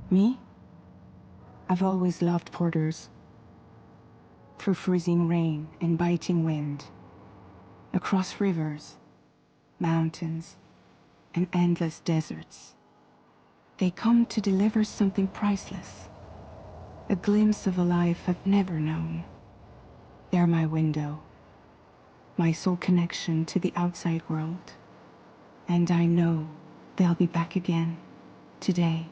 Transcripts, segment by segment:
Me? I've always loved porters. Through freezing rain and biting wind, across rivers, mountains, and endless deserts. They come to deliver something priceless, a glimpse of a life I've never known. They're my window, my sole connection to the outside world. And I know they'll be back again, today.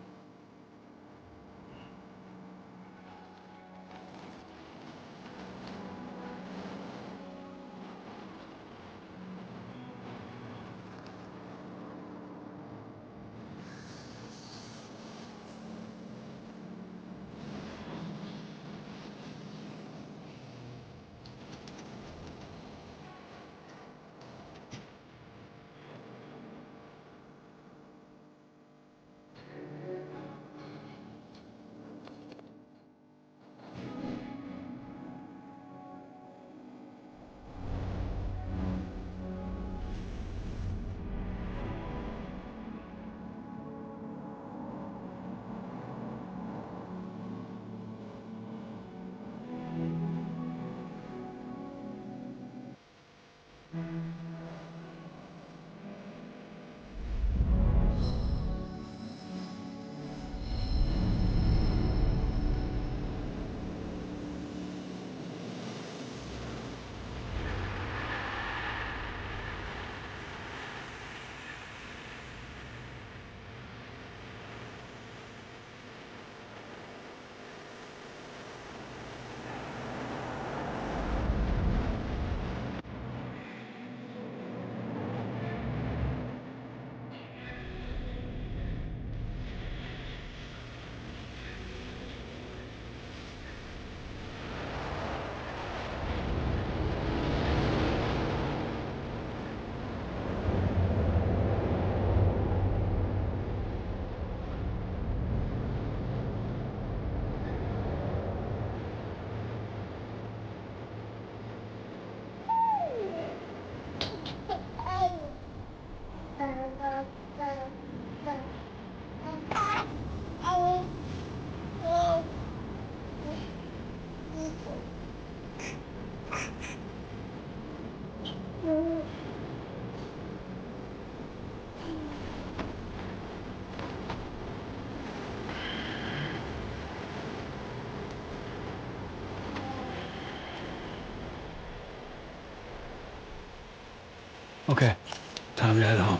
Okay, time to head home.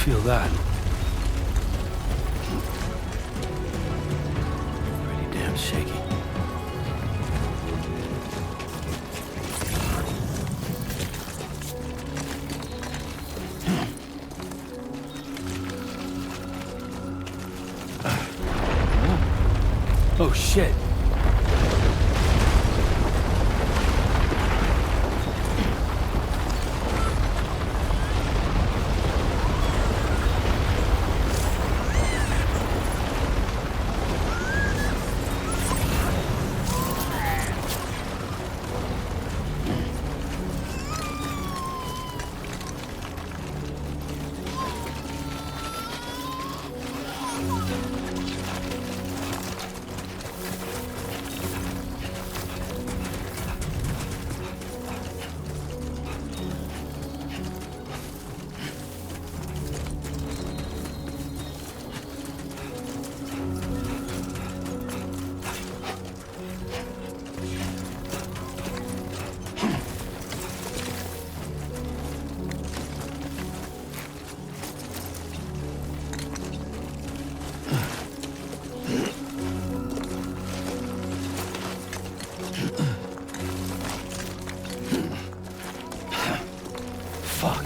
feel that? Pretty damn shaky. Oh shit. Fuck.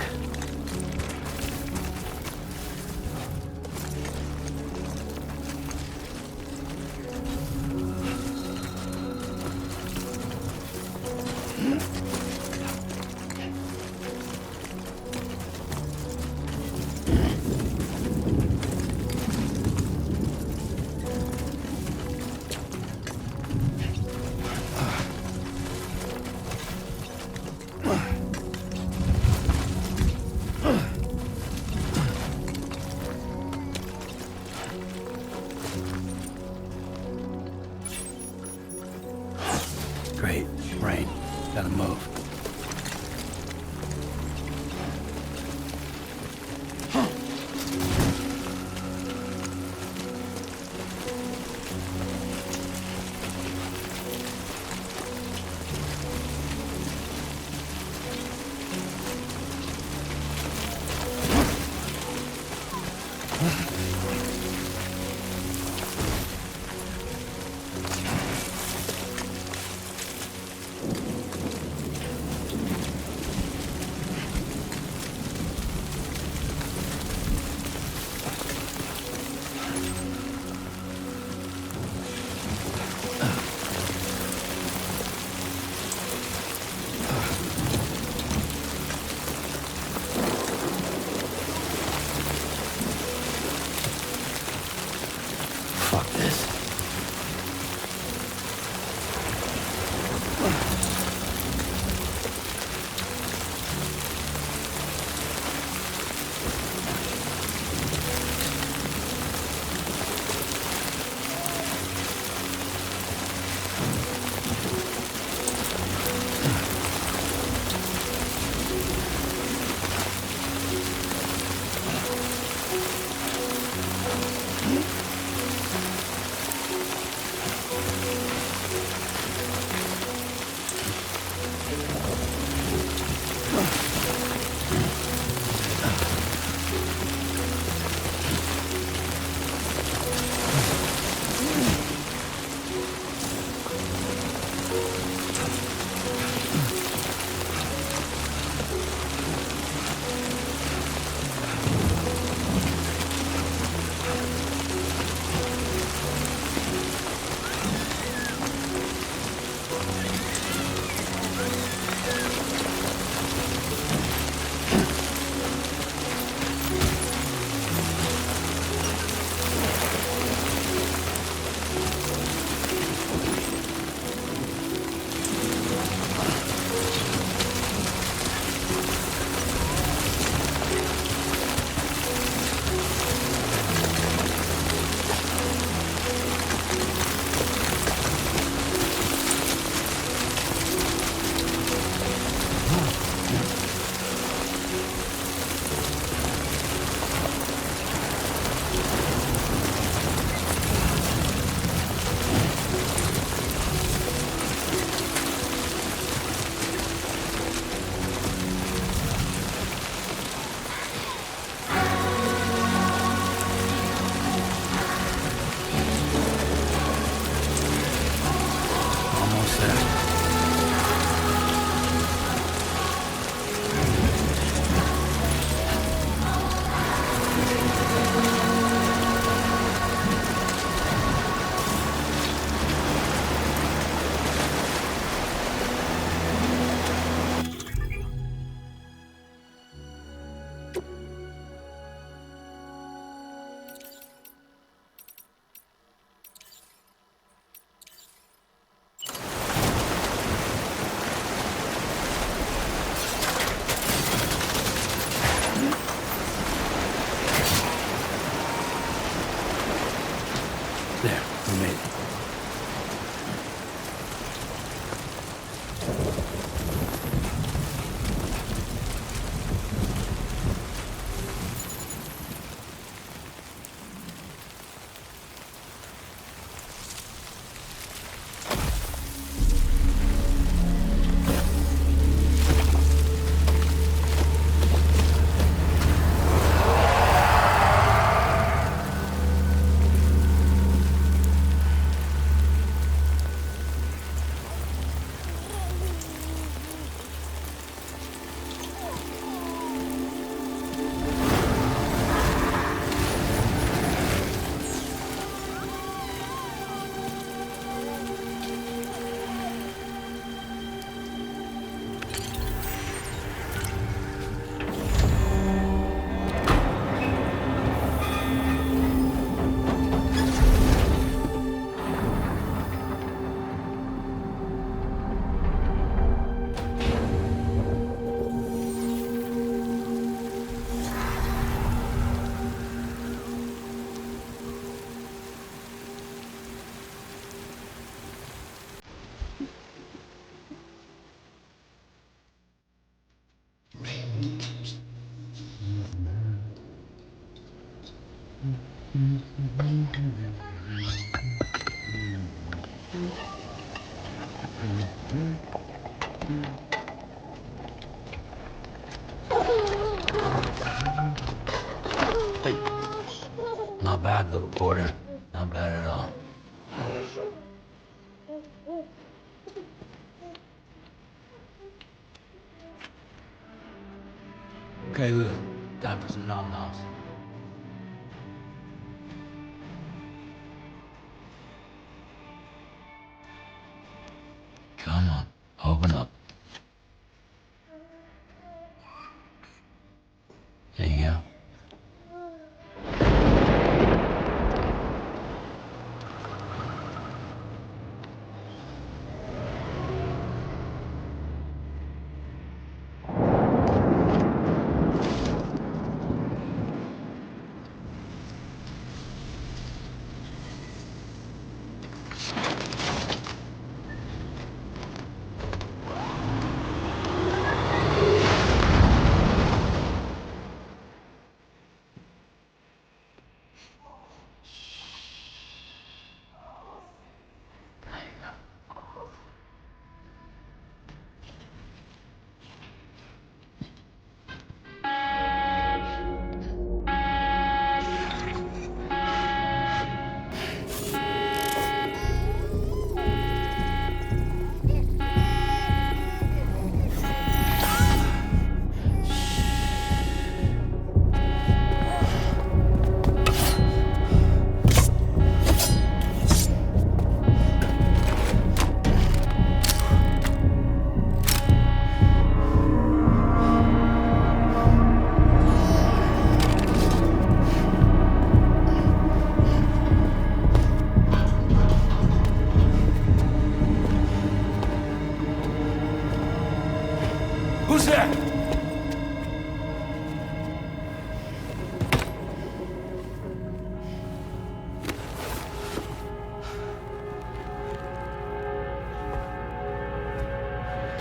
Hey. Not bad, little porter. Not bad at all. Okay, Lou. Time for some nom-noms. Come on, open up. There you go. Who's there?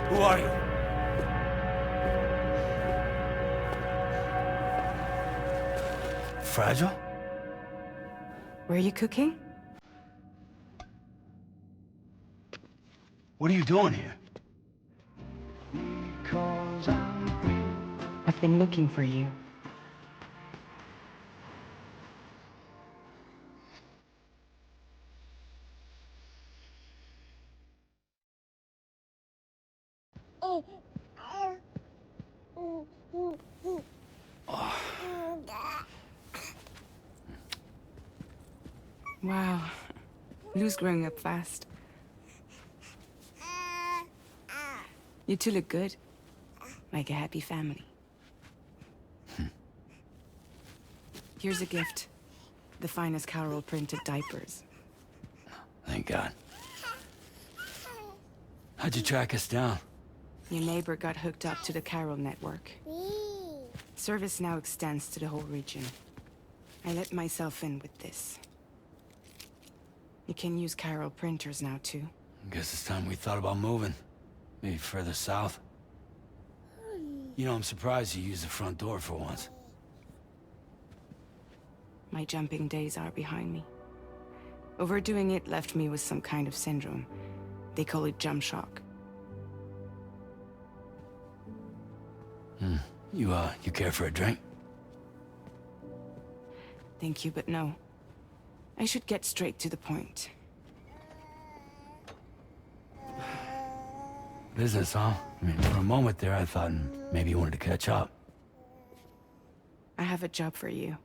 Who are you? Fragile? Were you cooking? What are you doing here? I've been looking for you. Wow. Lou's growing up fast. You two look good. Like a happy family. Here's a gift. The finest Carol printed diapers. Thank God. How'd you track us down? Your neighbor got hooked up to the Carol network. Service now extends to the whole region. I let myself in with this. You can use Carol printers now, too. Guess it's time we thought about moving. Maybe further south. You know, I'm surprised you used the front door for once. My jumping days are behind me. Overdoing it left me with some kind of syndrome. They call it jump shock. You care for a drink? Thank you, but no. I should get straight to the point. Business, huh? I mean, for a moment there, I thought maybe you wanted to catch up. I have a job for you.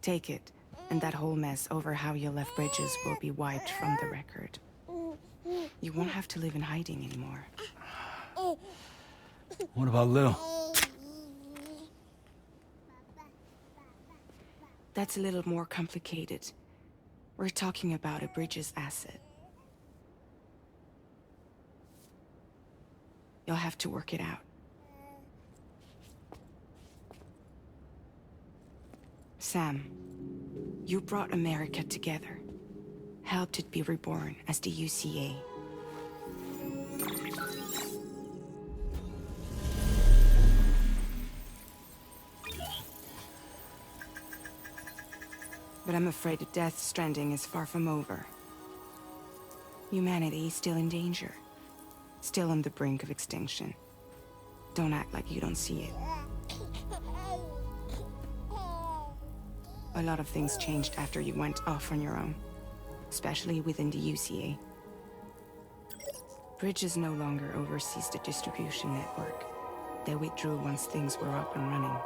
Take it, and that whole mess over how you left Bridges will be wiped from the record. You won't have to live in hiding anymore. What about Lou? That's a little more complicated. We're talking about a Bridges asset. You'll have to work it out. Sam, you brought America together. Helped it be reborn as the UCA. But I'm afraid that Death Stranding is far from over. Humanity is still in danger. Still on the brink of extinction. Don't act like you don't see it. A lot of things changed after you went off on your own. Especially within the UCA. Bridges no longer oversees the distribution network. They withdrew once things were up and running.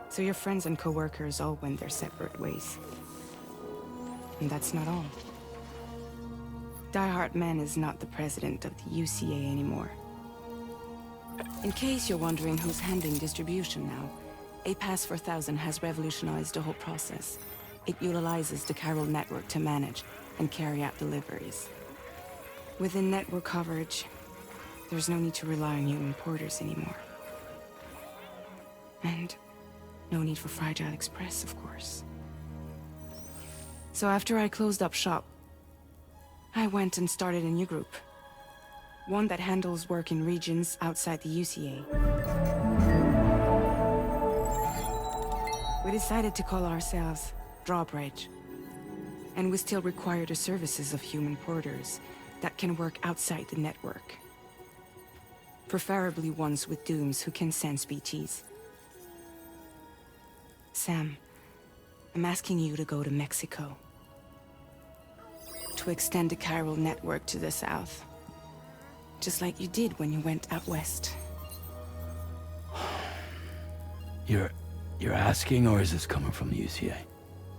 So your friends and co-workers all went their separate ways. And that's not all. Die Hard Man is not the president of the UCA anymore. In case you're wondering who's handling distribution now, A Pass 4000 has revolutionized the whole process. It utilizes the chiral network to manage and carry out deliveries. Within network coverage, there's no need to rely on human porters anymore. And no need for Fragile Express, of course. So after I closed up shop, I went and started a new group. One that handles work in regions outside the UCA. We decided to call ourselves Drawbridge. And we still require the services of human porters that can work outside the network. Preferably ones with dooms who can sense BTs. Sam, I'm asking you to go to Mexico. To extend the chiral network to the south. Just like you did when you went out west. You're asking, or is this coming from the UCA?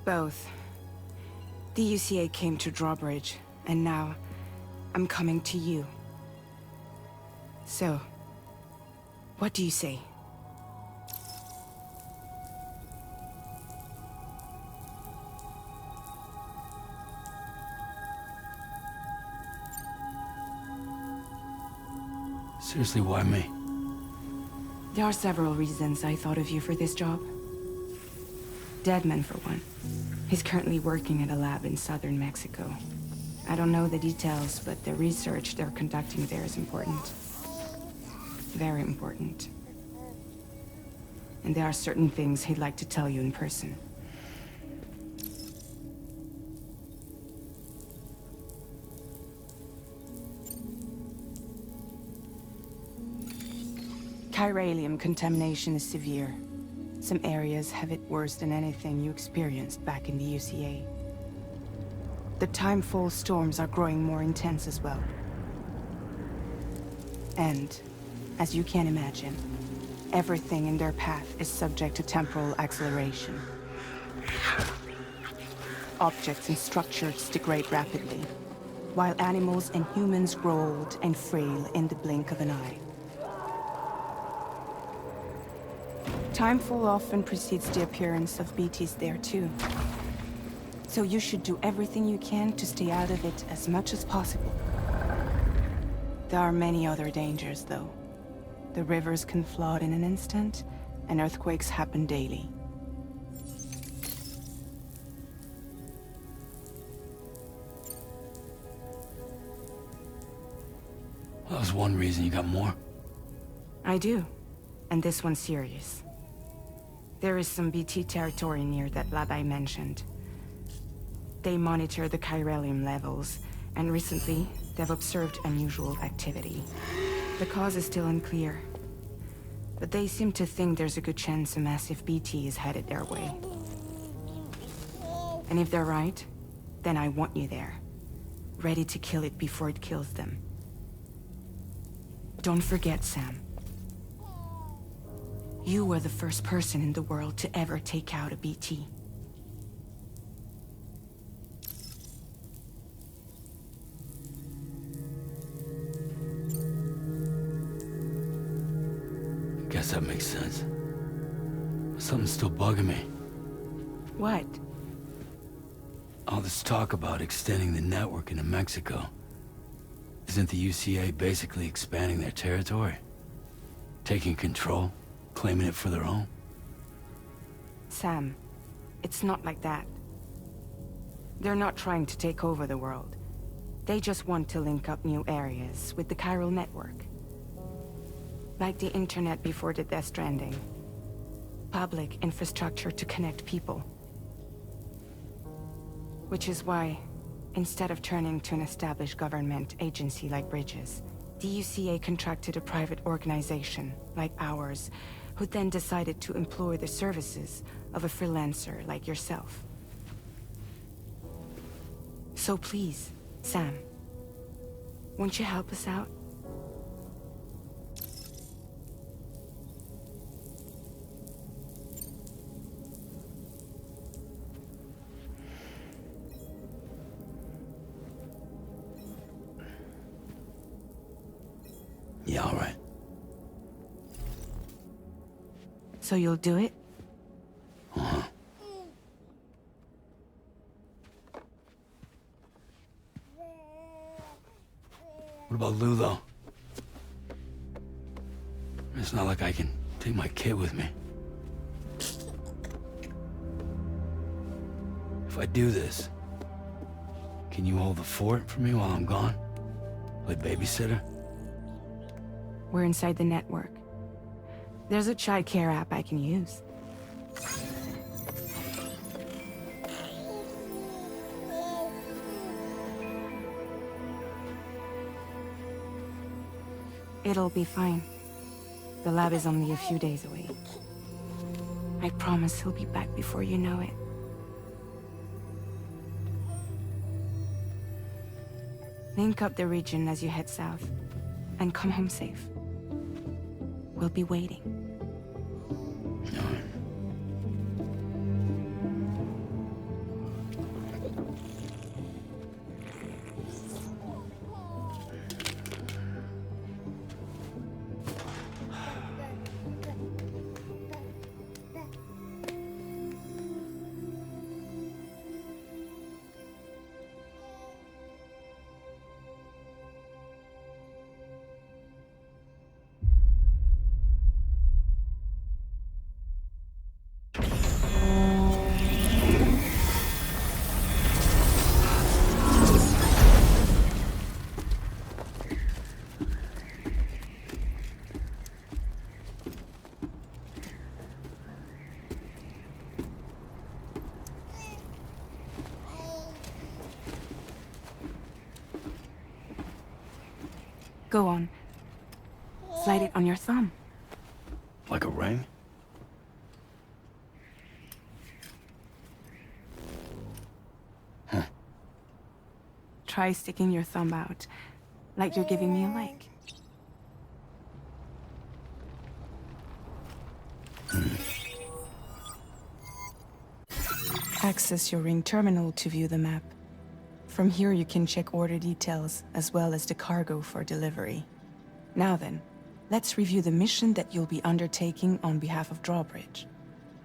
Both. The UCA came to Drawbridge, and now I'm coming to you. So, what do you say? Seriously, why me? There are several reasons I thought of you for this job. Deadman, for one. He's currently working at a lab in southern Mexico. I don't know the details, but the research they're conducting there is important. Very important. And there are certain things he'd like to tell you in person. Chiralium contamination is severe. Some areas have it worse than anything you experienced back in the UCA. The timefall storms are growing more intense as well. And, as you can imagine, everything in their path is subject to temporal acceleration. Objects and structures degrade rapidly, while animals and humans grow old and frail in the blink of an eye. Timefall often precedes the appearance of BTs there too. So you should do everything you can to stay out of it as much as possible. There are many other dangers, though. The rivers can flood in an instant, and earthquakes happen daily. That was one reason. You got more? I do. And this one's serious. There is some BT territory near that lab I mentioned. They monitor the chiralium levels, and recently, they've observed unusual activity. The cause is still unclear, but they seem to think there's a good chance a massive BT is headed their way. And if they're right, then I want you there, ready to kill it before it kills them. Don't forget, Sam. You were the first person in the world to ever take out a BT. Guess that makes sense. Something's still bugging me. What? All this talk about extending the network into Mexico. Isn't the UCA basically expanding their territory? Taking control? Claiming it for their own? Sam, it's not like that. They're not trying to take over the world. They just want to link up new areas with the chiral network. Like the internet before the Death Stranding. Public infrastructure to connect people. Which is why, instead of turning to an established government agency like Bridges, the UCA contracted a private organization like ours, who then decided to employ the services of a freelancer like yourself. So please, Sam, won't you help us out? Yeah, all right. So you'll do it? Uh-huh. What about Lou, though? It's not like I can take my kid with me. If I do this, can you hold the fort for me while I'm gone? Play babysitter? We're inside the network. There's a child care app I can use. It'll be fine. The lab is only a few days away. I promise he'll be back before you know it. Link up the region as you head south, and come home safe. We'll be waiting. All right. Go on. Slide it on your thumb. Like a ring? Huh. Try sticking your thumb out, like you're giving me a like. Access your ring terminal to view the map. From here you can check order details, as well as the cargo for delivery. Now then, let's review the mission that you'll be undertaking on behalf of Drawbridge.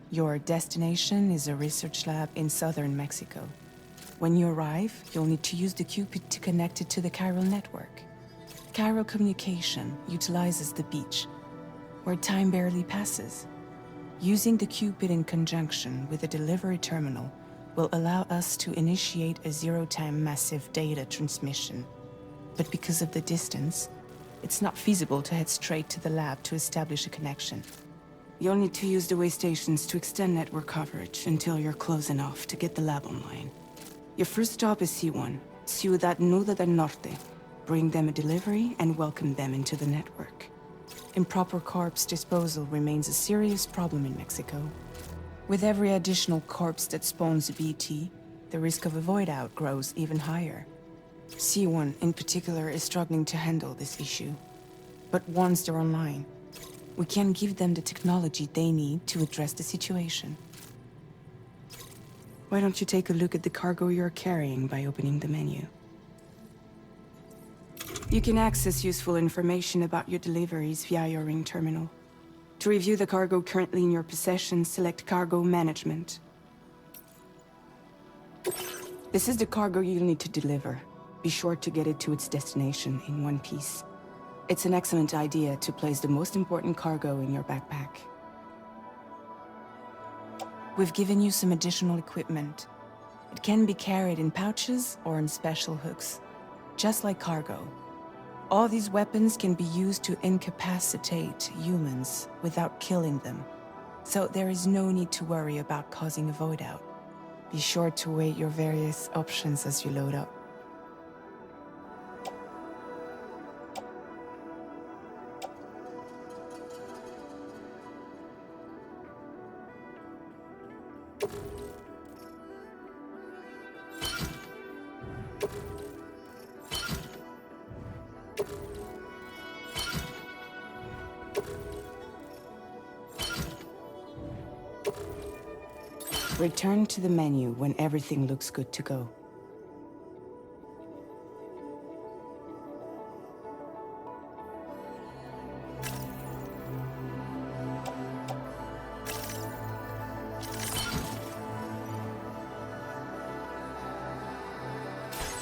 Your destination is a research lab in southern Mexico. When you arrive, you'll need to use the Cupid to connect it to the chiral network. Chiral communication utilizes the beach, where time barely passes. Using the Cupid in conjunction with the delivery terminal will allow us to initiate a zero-time massive data transmission. But because of the distance, it's not feasible to head straight to the lab to establish a connection. You'll need to use the way stations to extend network coverage until you're close enough to get the lab online. Your first stop is C1, Ciudad Nuda del Norte. Bring them a delivery and welcome them into the network. Improper corpse disposal remains a serious problem in Mexico. With every additional corpse that spawns a BT, the risk of a void out grows even higher. C1 in particular is struggling to handle this issue. But once they're online, we can give them the technology they need to address the situation. Why don't you take a look at the cargo you're carrying by opening the menu? You can access useful information about your deliveries via your ring terminal. To review the cargo currently in your possession, select Cargo Management. This is the cargo you'll need to deliver. Be sure to get it to its destination in one piece. It's an excellent idea to place the most important cargo in your backpack. We've given you some additional equipment. It can be carried in pouches or in special hooks, just like cargo. All these weapons can be used to incapacitate humans without killing them, so there is no need to worry about causing a void out. Be sure to weigh your various options as you load up. Return to the menu when everything looks good to go.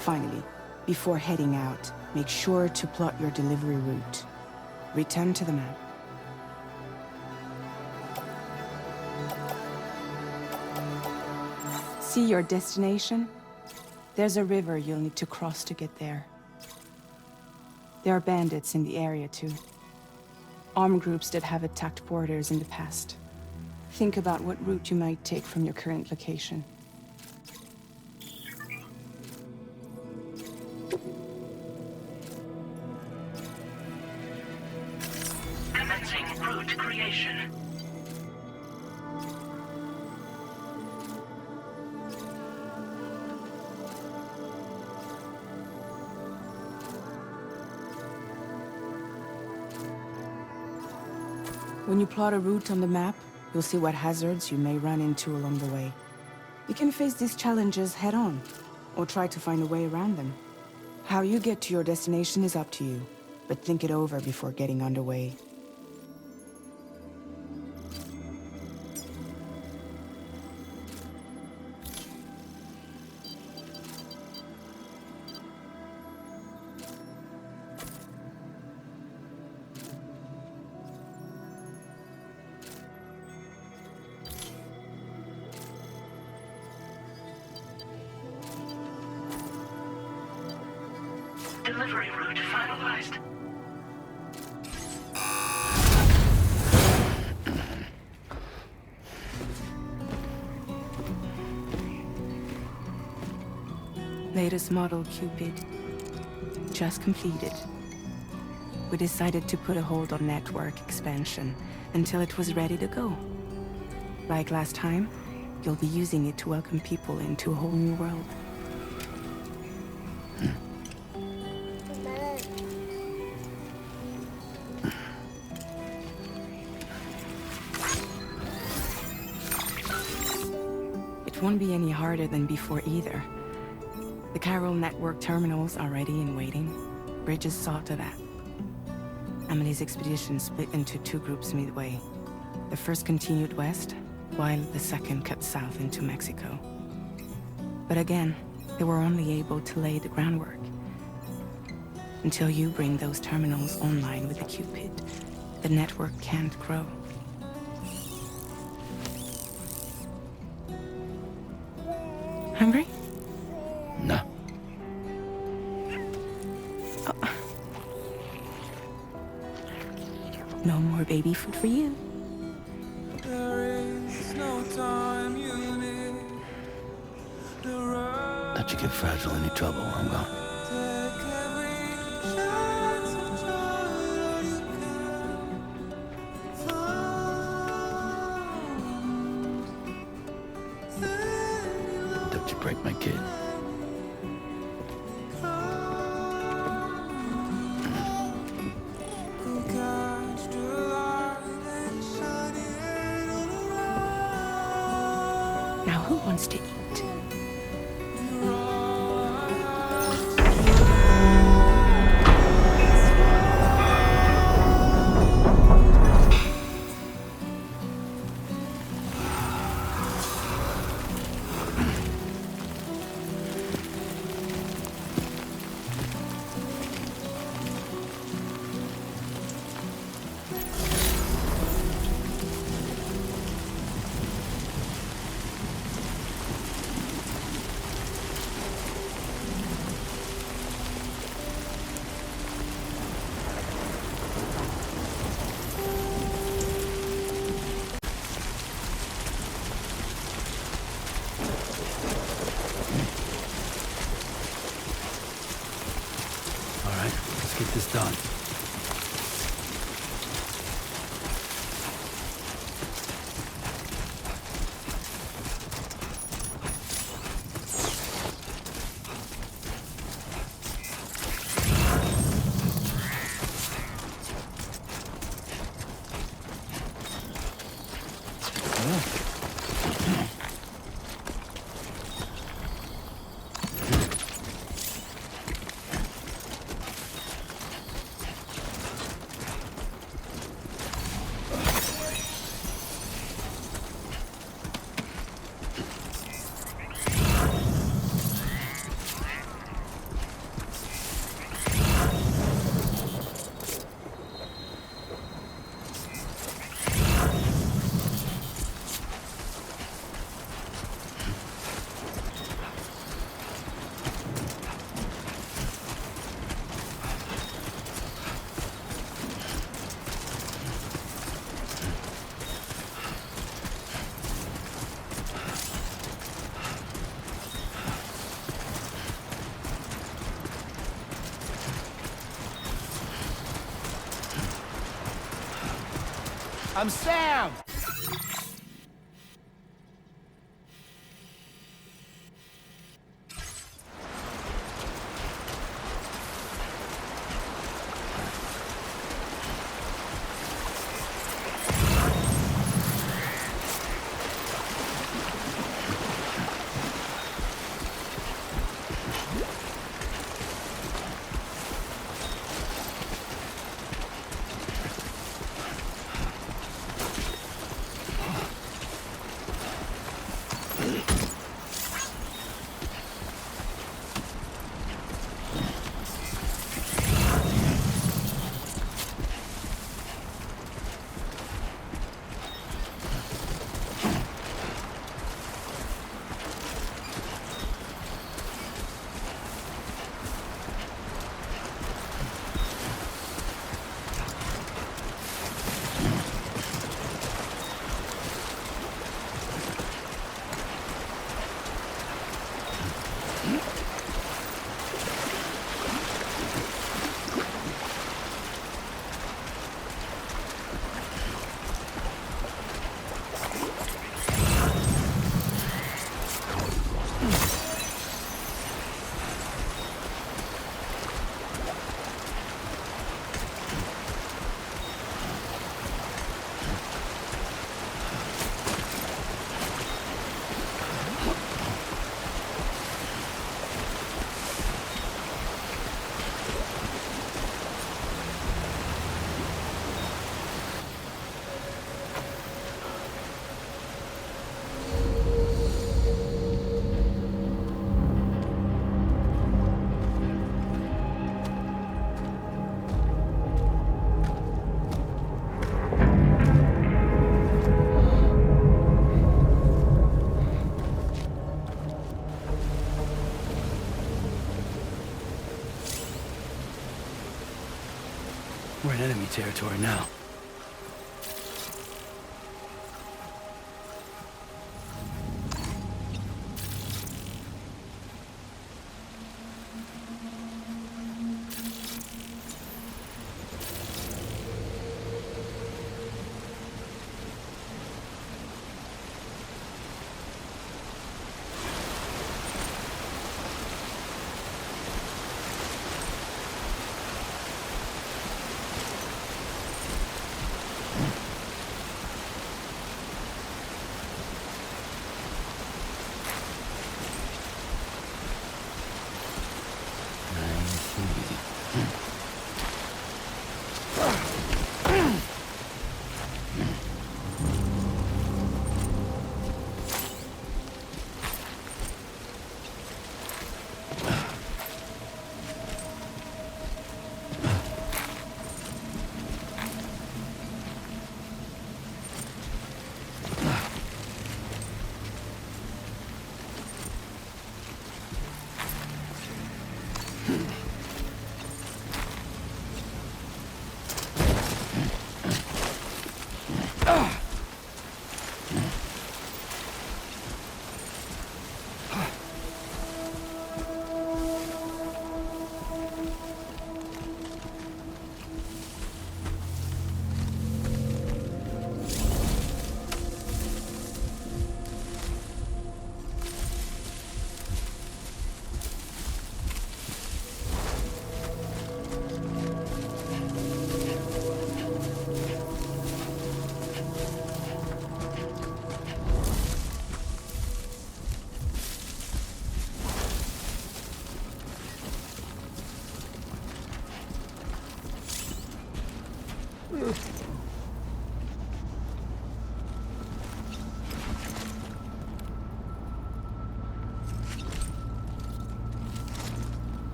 Finally, before heading out, make sure to plot your delivery route. Return to the map. See your destination? There's a river you'll need to cross to get there. There are bandits in the area too. Armed groups that have attacked borders in the past. Think about what route you might take from your current location. Commencing route creation. When you plot a route on the map, you'll see what hazards you may run into along the way. You can face these challenges head-on, or try to find a way around them. How you get to your destination is up to you, but think it over before getting underway. Delivery route finalized. Latest model Cupid. Just completed. We decided to put a hold on network expansion until it was ready to go. Like last time, you'll be using it to welcome people into a whole new world. It won't be any harder than before either. The Chiral network terminals are ready and waiting. Bridges saw to that. Emily's expedition split into two groups midway. The first continued west, while the second cut south into Mexico. But again, they were only able to lay the groundwork. Until you bring those terminals online with the Cupid, the network can't grow. Hungry? No. Oh. No more baby food for you. Don't you get fragile any trouble where I'm going. Don't you break my kid. Now who wants to eat? I'm Sam! We're in enemy territory now.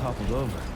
Toppled over.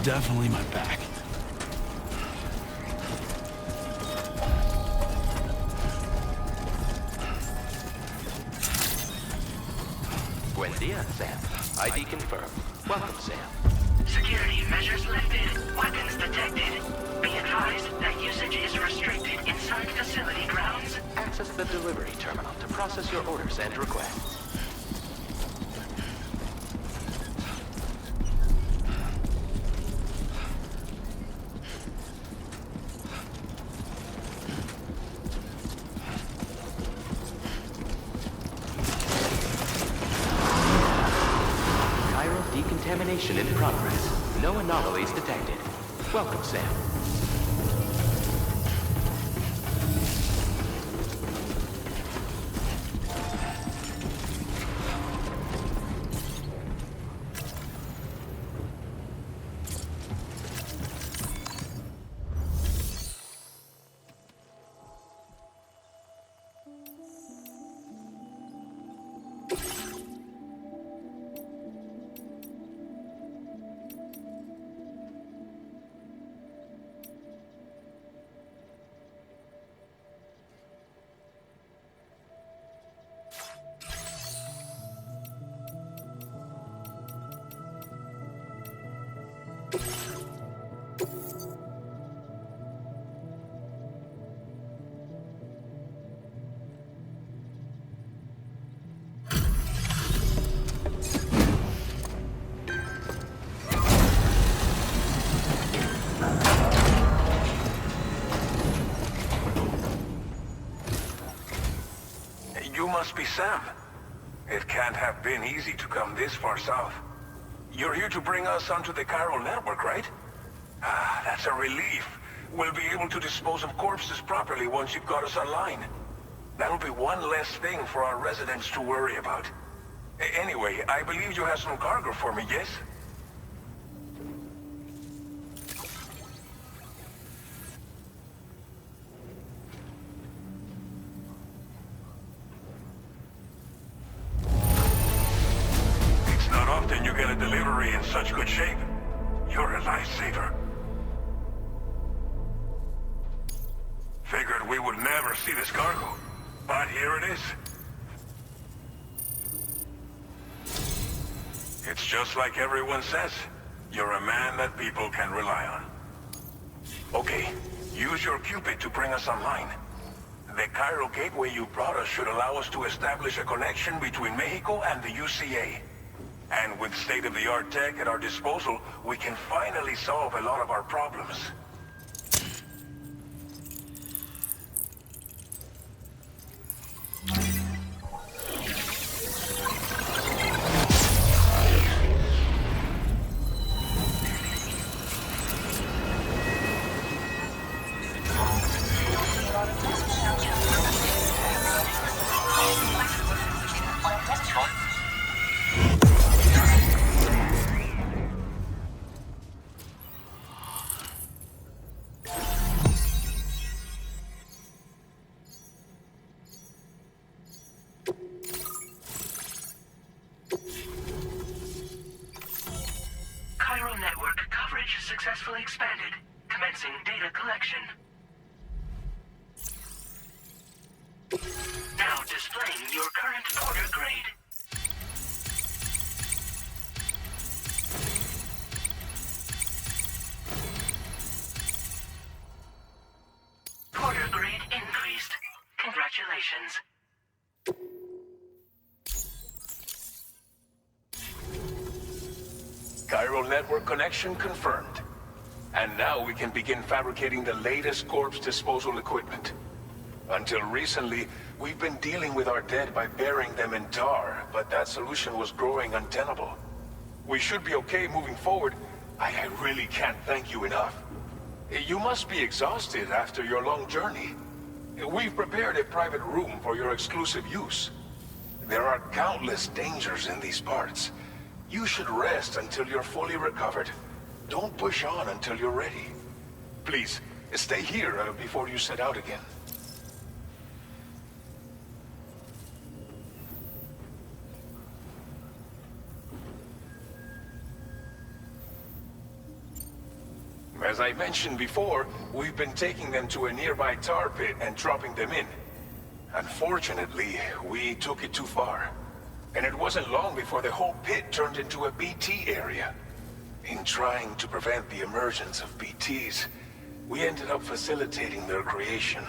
Definitely my back. Buen dia, Sam. ID confirmed. Welcome, Sam. Security measures lifted. Weapons detected. Be advised that usage is restricted inside facility grounds. Access the delivery terminal to process your orders and requests. Decontamination in progress. No anomalies detected. Welcome, Sam. You must be Sam. It can't have been easy to come this far south. You're here to bring us onto the chiral network, right? Ah, that's a relief. We'll be able to dispose of corpses properly once you've got us online. That'll be one less thing for our residents to worry about. Anyway, I believe you have some cargo for me, yes? It's not often you get a delivery in such good shape. You're a lifesaver. Figured we would never see this cargo, but here it is. It's just like everyone says. You're a man that people can rely on. Okay, use your Cupid to bring us online. The chiral gateway you brought us should allow us to establish a connection between Mexico and the UCA. And with state-of-the-art tech at our disposal, we can finally solve a lot of our problems. Chiral network coverage successfully expanded. Commencing data collection. Now displaying your current porter grade. chiral network connection confirmed. And now we can begin fabricating the latest corpse disposal equipment. Until recently, we've been dealing with our dead by burying them in tar, but that solution was growing untenable. We should be okay moving forward. I really can't thank you enough. You must be exhausted after your long journey. We've prepared a private room for your exclusive use. There are countless dangers in these parts. You should rest until you're fully recovered. Don't push on until you're ready. Please, stay here before you set out again. As I mentioned before, we've been taking them to a nearby tar pit and dropping them in. Unfortunately, we took it too far. And it wasn't long before the whole pit turned into a BT area. In trying to prevent the emergence of BTs, we ended up facilitating their creation.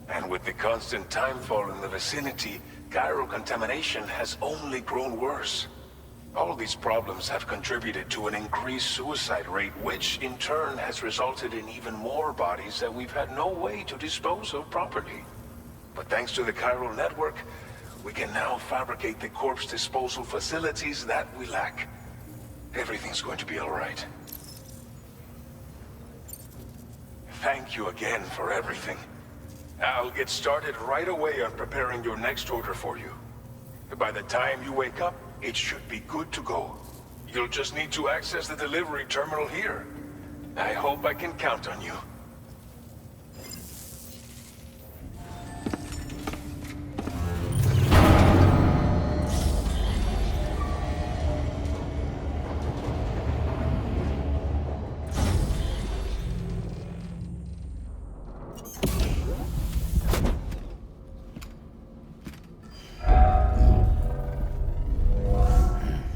And with the constant timefall in the vicinity, chiral contamination has only grown worse. All these problems have contributed to an increased suicide rate, which in turn has resulted in even more bodies that we've had no way to dispose of properly. But thanks to the chiral network, we can now fabricate the corpse disposal facilities that we lack. Everything's going to be all right. Thank you again for everything. I'll get started right away on preparing your next order for you. By the time you wake up, it should be good to go. You'll just need to access the delivery terminal here. I hope I can count on you.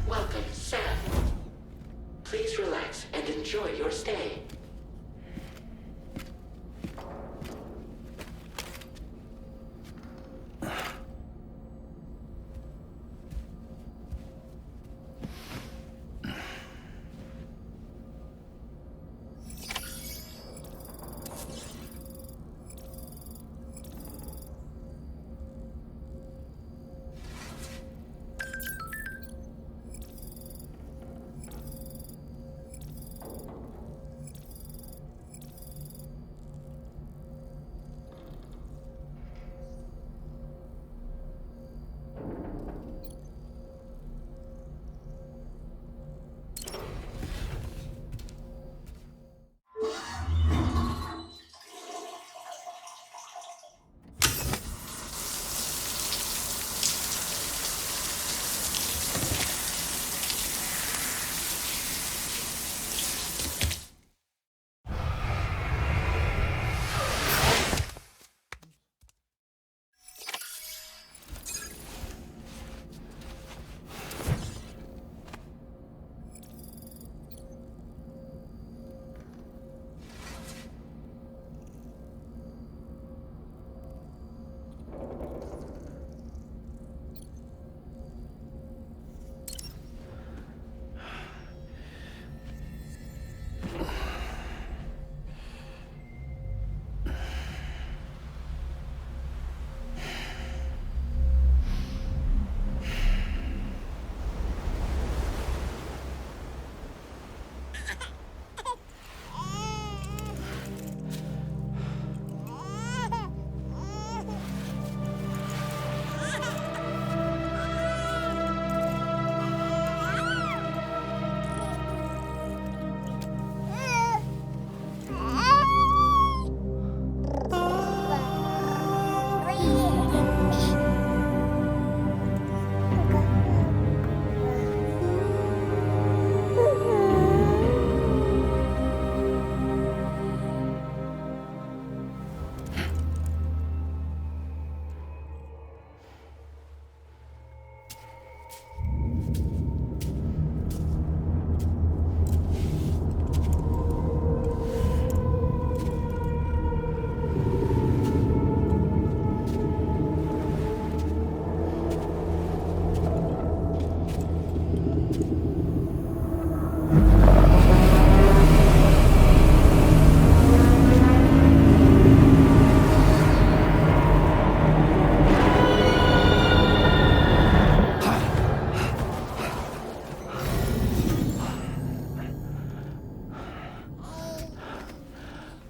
Welcome, Sam. Please relax and enjoy your stay.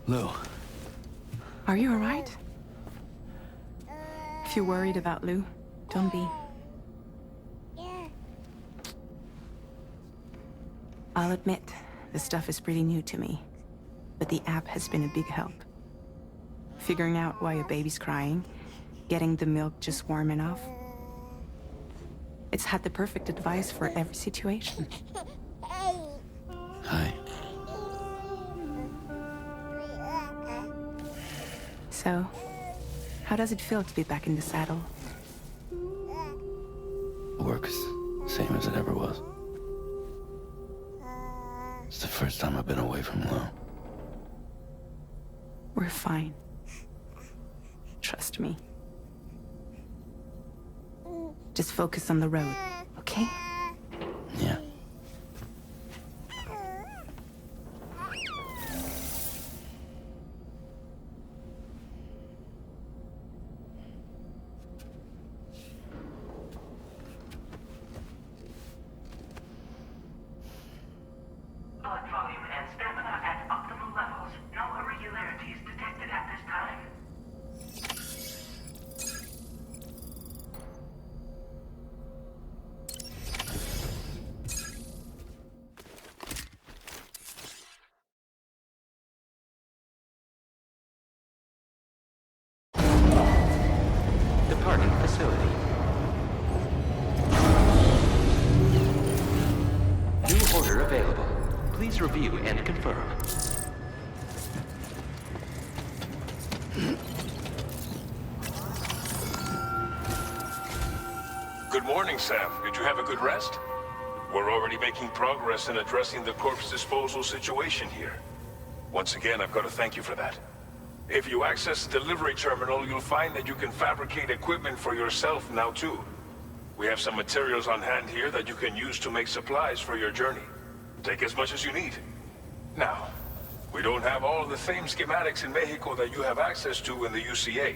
Lou. Are you alright? If you're worried about Lou, don't be. I'll admit, this stuff is pretty new to me, but the app has been a big help. Figuring out why a baby's crying, getting the milk just warm enough. It's had the perfect advice for every situation. Hi. So, how does it feel to be back in the saddle? Works same as it ever was. It's the first time I've been away from Lou. We're fine. Trust me. Just focus on the road, okay? Yeah. Blood volume and stamina at optimal levels. No irregularities detected at this time. Departing facility. New order available. Please review and confirm. Good morning, Sam. Did you have a good rest? We're already making progress in addressing the corpse disposal situation here. Once again, I've got to thank you for that. If you access the delivery terminal, you'll find that you can fabricate equipment for yourself now too. We have some materials on hand here that you can use to make supplies for your journey. Take as much as you need. Now, we don't have all the same schematics in Mexico that you have access to in the UCA.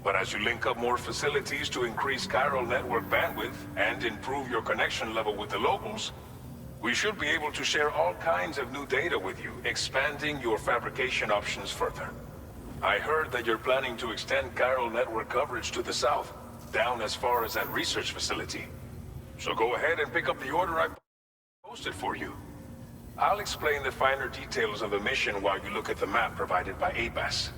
But as you link up more facilities to increase chiral network bandwidth and improve your connection level with the locals, we should be able to share all kinds of new data with you, expanding your fabrication options further. I heard that you're planning to extend chiral network coverage to the south, down as far as that research facility. So go ahead and pick up the order I posted for you. I'll explain the finer details of the mission while you look at the map provided by ABAS.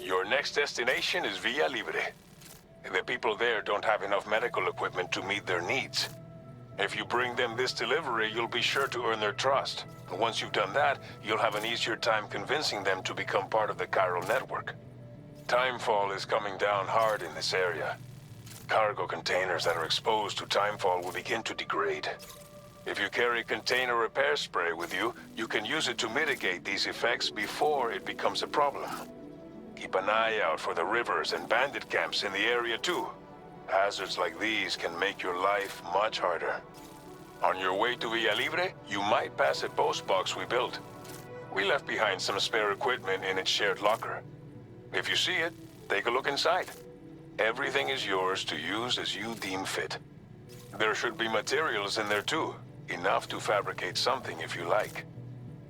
Your next destination is Villa Libre. The people there don't have enough medical equipment to meet their needs. If you bring them this delivery, you'll be sure to earn their trust. And once you've done that, you'll have an easier time convincing them to become part of the chiral network. Timefall is coming down hard in this area. Cargo containers that are exposed to timefall will begin to degrade. If you carry container repair spray with you, you can use it to mitigate these effects before it becomes a problem. Keep an eye out for the rivers and bandit camps in the area too. Hazards like these can make your life much harder. On your way to Villa Libre, you might pass a post box we built. We left behind some spare equipment in its shared locker. If you see it, take a look inside. Everything is yours to use as you deem fit. There should be materials in there too, enough to fabricate something if you like.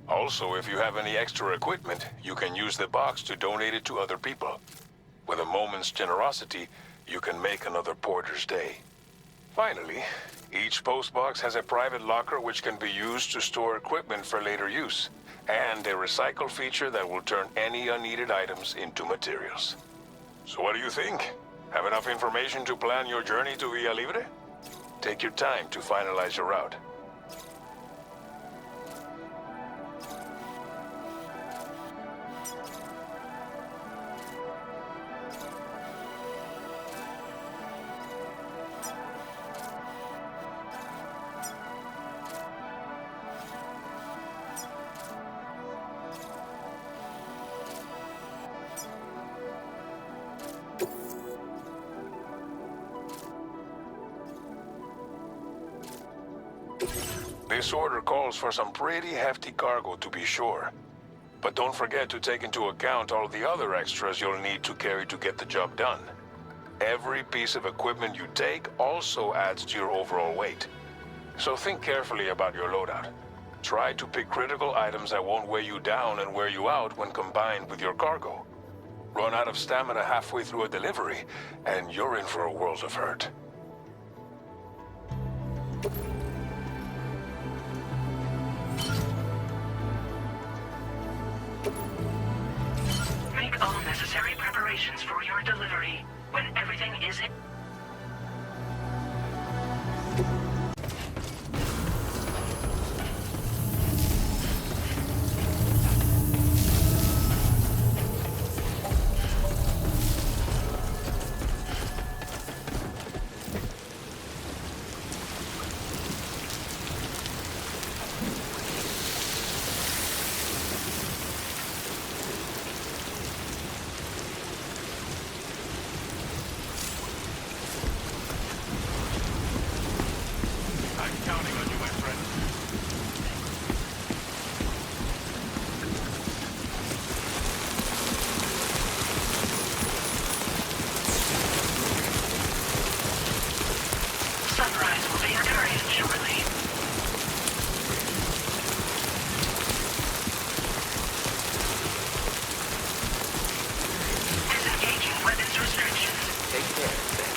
Also, if you have any extra equipment, you can use the box to donate it to other people. With a moment's generosity, you can make another porter's day. Finally, each postbox has a private locker which can be used to store equipment for later use, and a recycle feature that will turn any unneeded items into materials. So what do you think? Have enough information to plan your journey to Villa Libre? Take your time to finalize your route. This order calls for some pretty hefty cargo to be sure. But don't forget to take into account all the other extras you'll need to carry to get the job done. Every piece of equipment you take also adds to your overall weight. So think carefully about your loadout. Try to pick critical items that won't weigh you down and wear you out when combined with your cargo. Run out of stamina halfway through a delivery, and you're in for a world of hurt. Make all necessary preparations for your delivery. When everything is in... Sunrise will be occurring shortly. Disengaging weapons restrictions. Take care, Sam.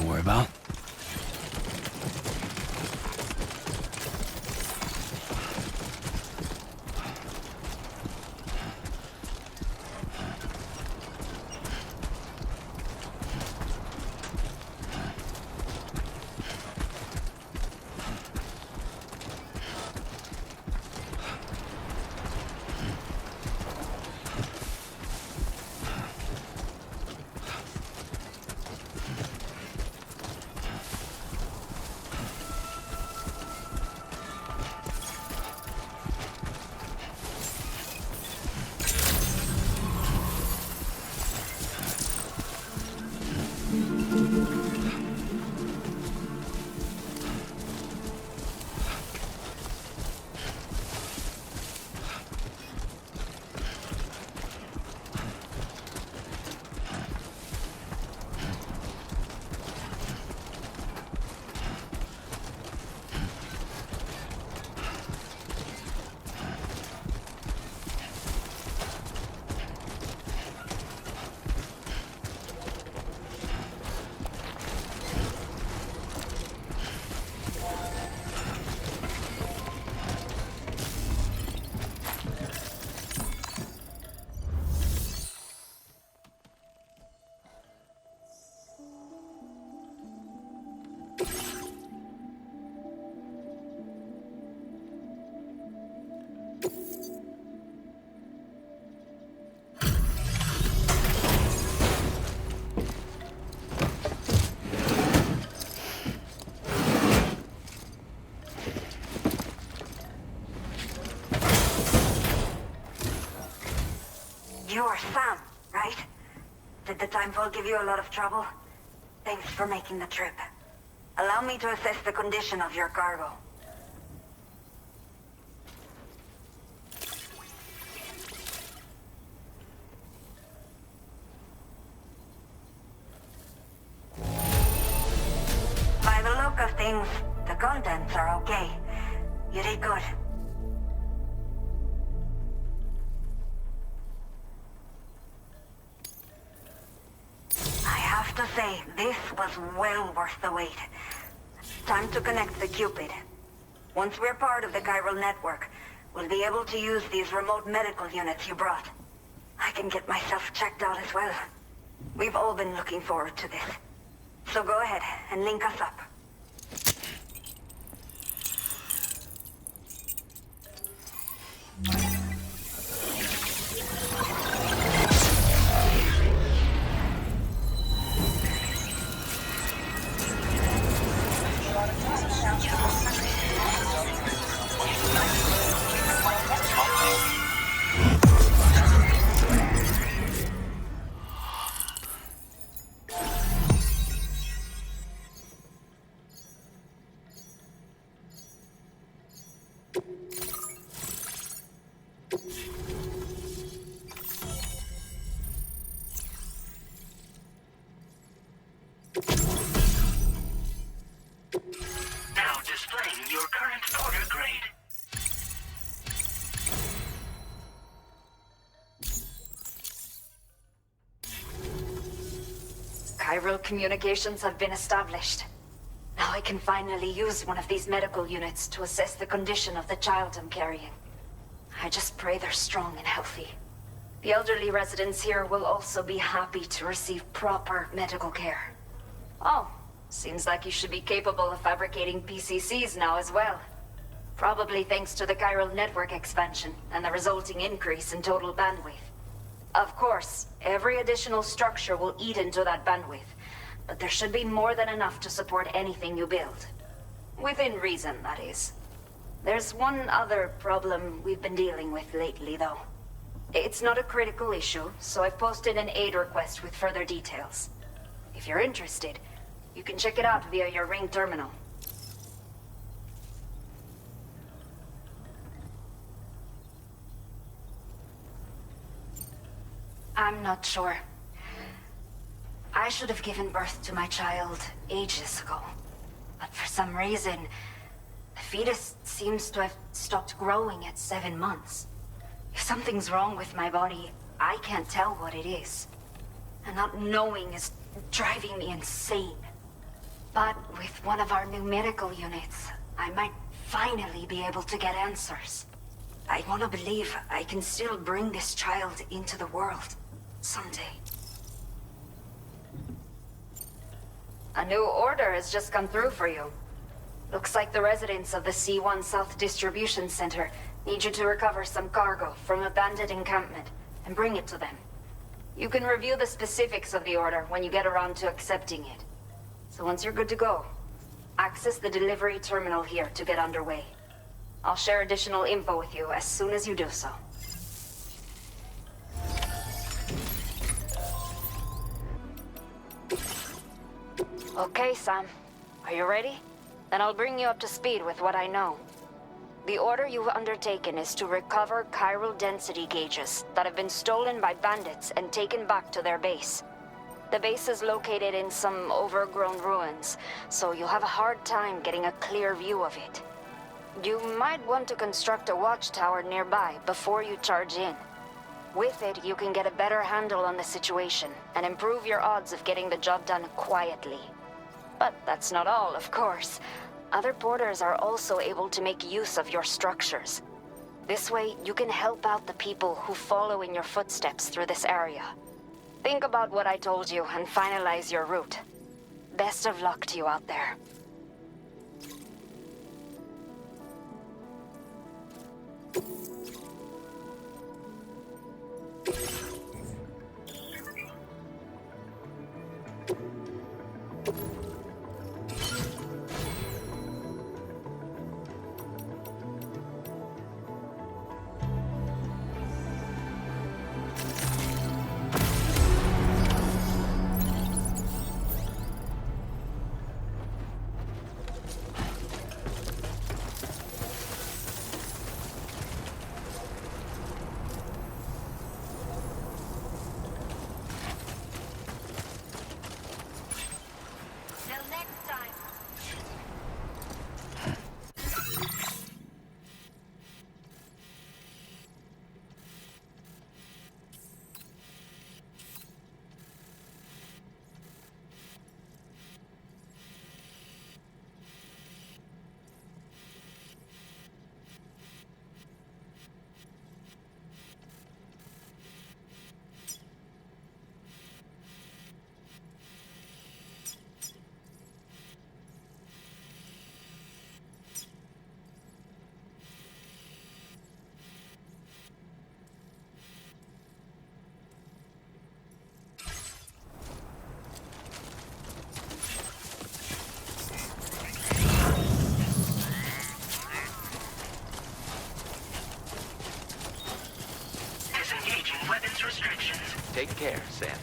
worry about. You're Sam, right? Did the timefall give you a lot of trouble? Thanks for making the trip. Allow me to assess the condition of your cargo. By the look of things, the contents are okay. You did good. To say, this was well worth the wait. Time to connect the Cupid. Once we're part of the chiral network, we'll be able to use these remote medical units you brought. I can get myself checked out as well. We've all been looking forward to this. So go ahead and link us up. Now displaying your current order grade. Chiral communications have been established. Now I can finally use one of these medical units to assess the condition of the child I'm carrying. I just pray they're strong and healthy. The elderly residents here will also be happy to receive proper medical care. Oh, seems like you should be capable of fabricating PCCs now as well. Probably thanks to the chiral network expansion and the resulting increase in total bandwidth. Of course, every additional structure will eat into that bandwidth, but there should be more than enough to support anything you build. Within reason, that is. There's one other problem we've been dealing with lately, though. It's not a critical issue, so I've posted an aid request with further details. If you're interested, you can check it out via your Ring terminal. I'm not sure. I should have given birth to my child ages ago. But for some reason, the fetus seems to have stopped growing at 7 months. If something's wrong with my body, I can't tell what it is. And not knowing is driving me insane. But with one of our new medical units, I might finally be able to get answers. I want to believe I can still bring this child into the world someday. A new order has just come through for you. Looks like the residents of the C1 South Distribution Center need you to recover some cargo from a bandit encampment and bring it to them. You can review the specifics of the order when you get around to accepting it. So once you're good to go, access the delivery terminal here to get underway. I'll share additional info with you as soon as you do so. Okay, Sam. Are you ready? Then I'll bring you up to speed with what I know. The order you've undertaken is to recover chiral density gauges that have been stolen by bandits and taken back to their base. The base is located in some overgrown ruins, so you'll have a hard time getting a clear view of it. You might want to construct a watchtower nearby before you charge in. With it, you can get a better handle on the situation and improve your odds of getting the job done quietly. But that's not all, of course. Other porters are also able to make use of your structures. This way, you can help out the people who follow in your footsteps through this area. Think about what I told you and finalize your route. Best of luck to you out there. Take care, Sam.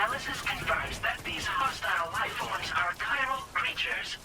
Analysis confirms that these hostile life forms are chiral creatures.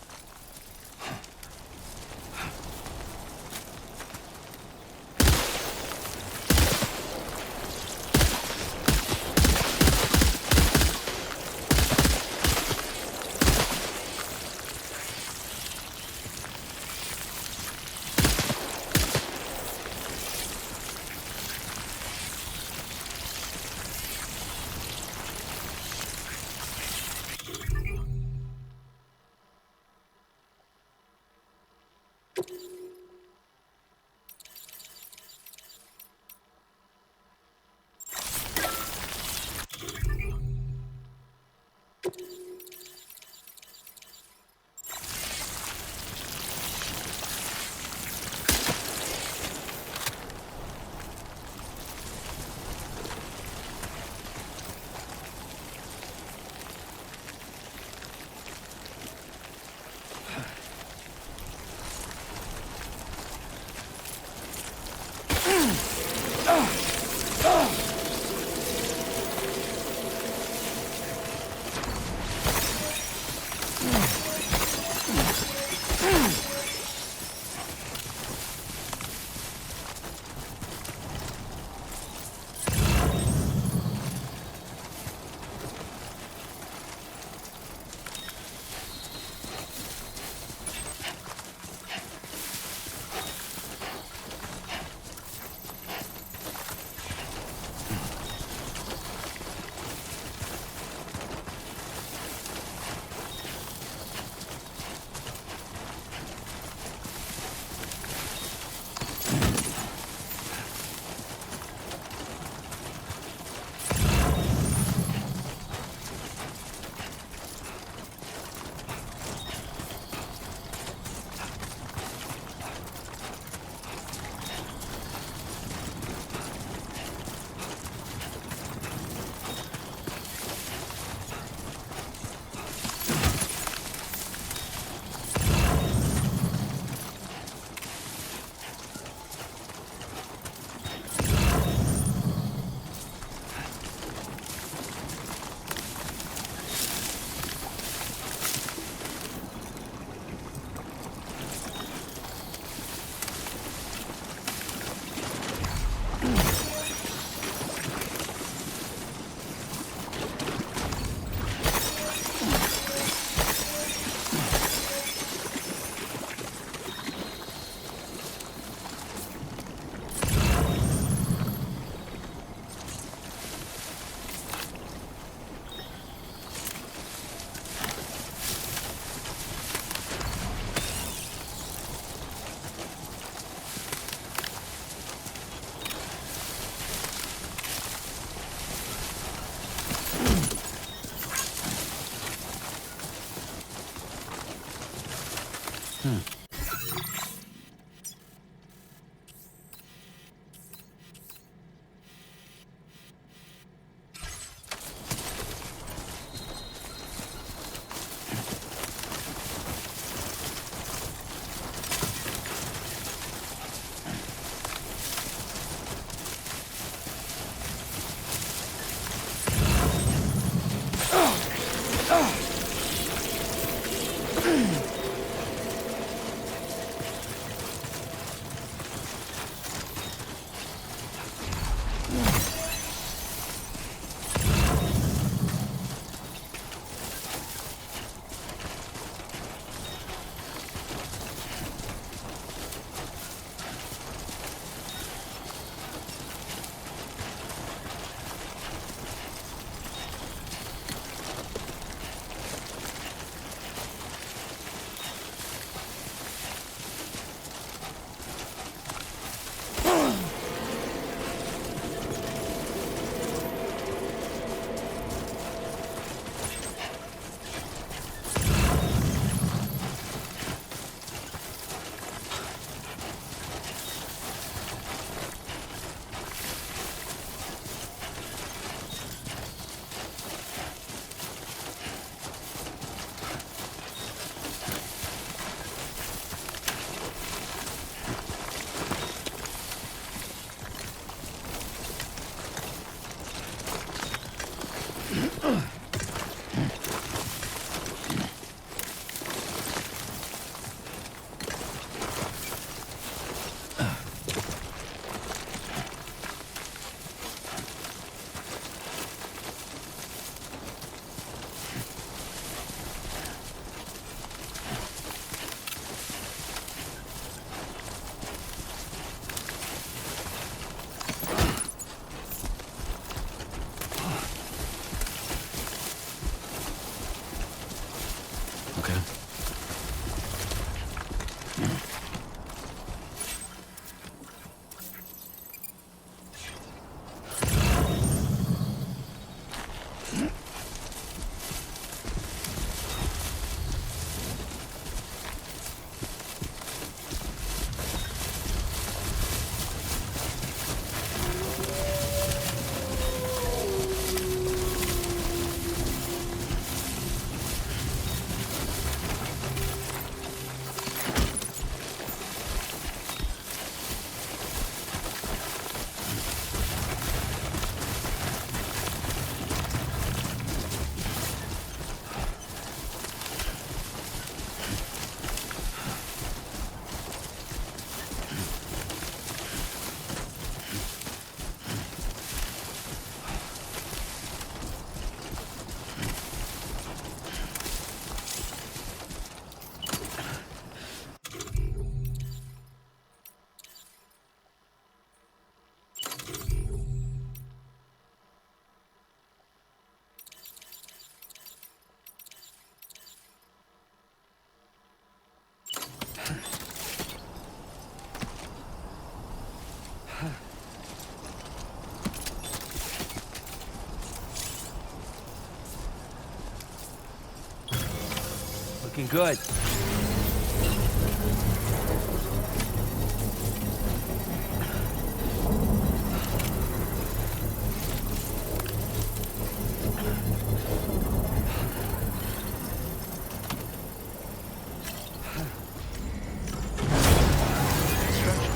Looking good.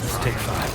Let's take 5.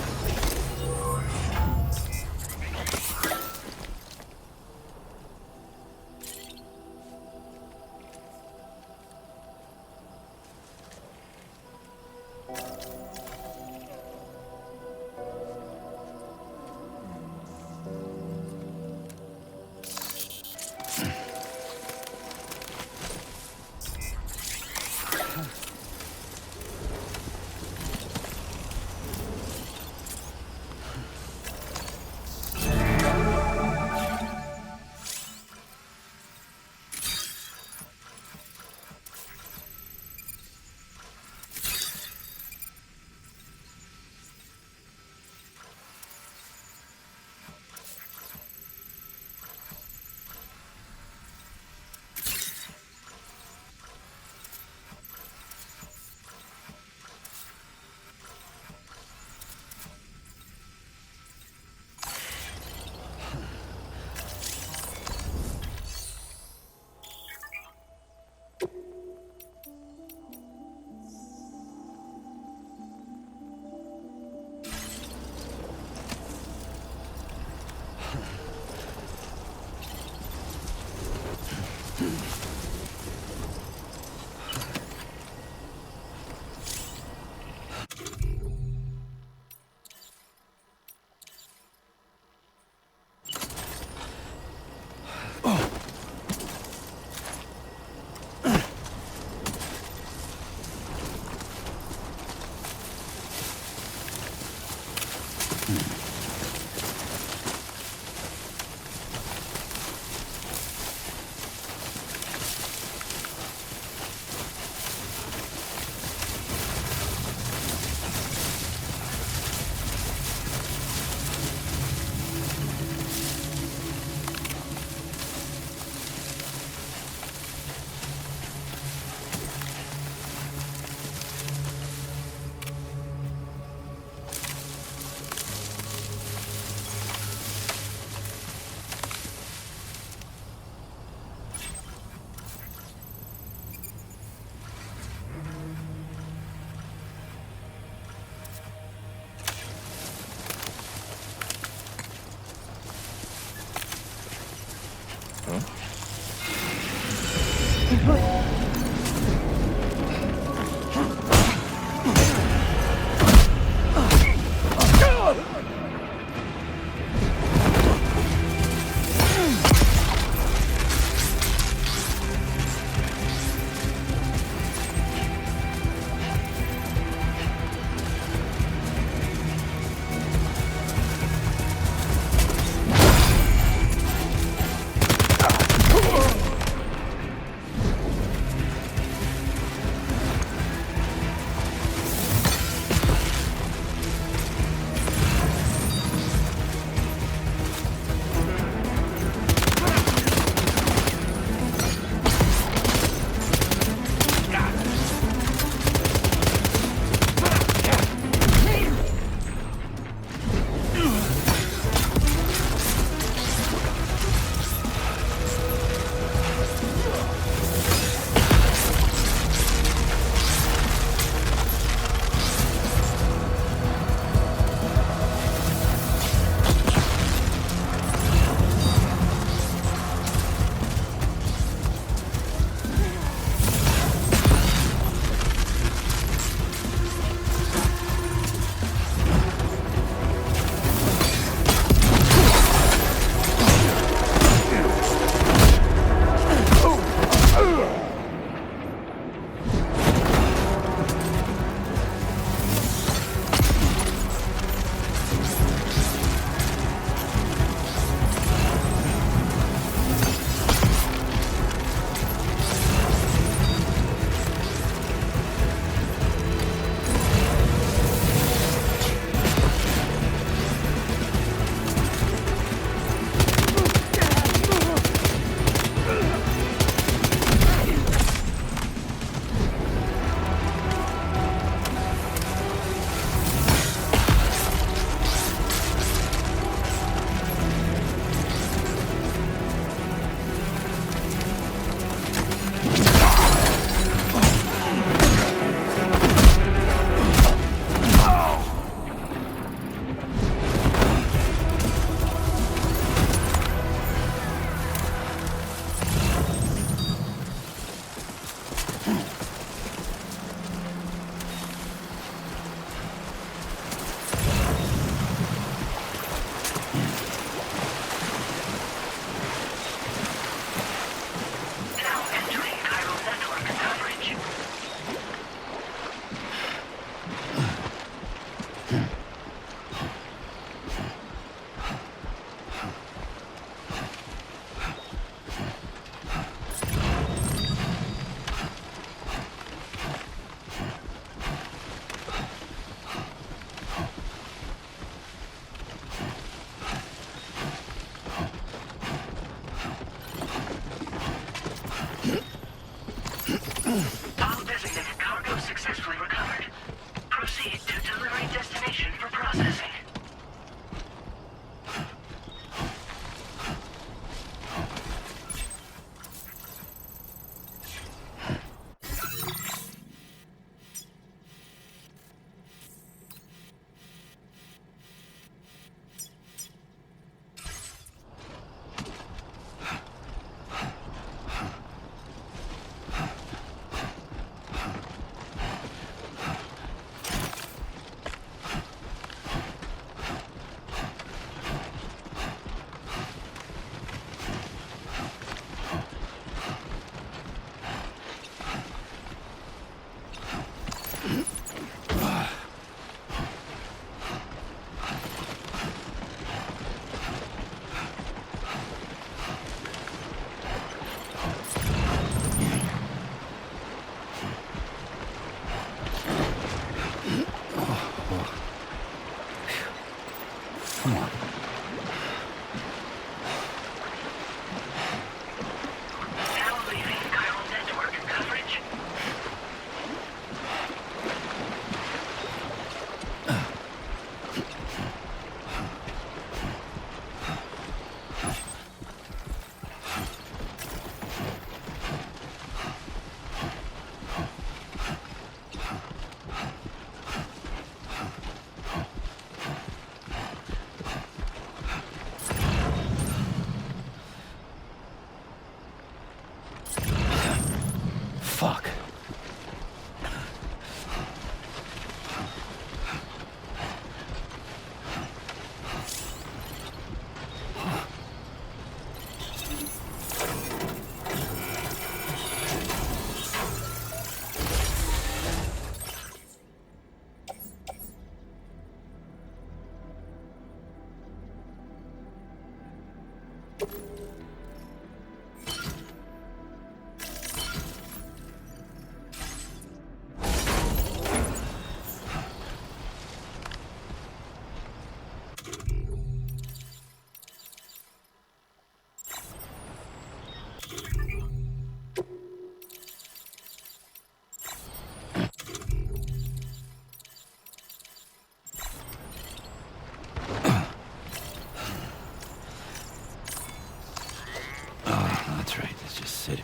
city.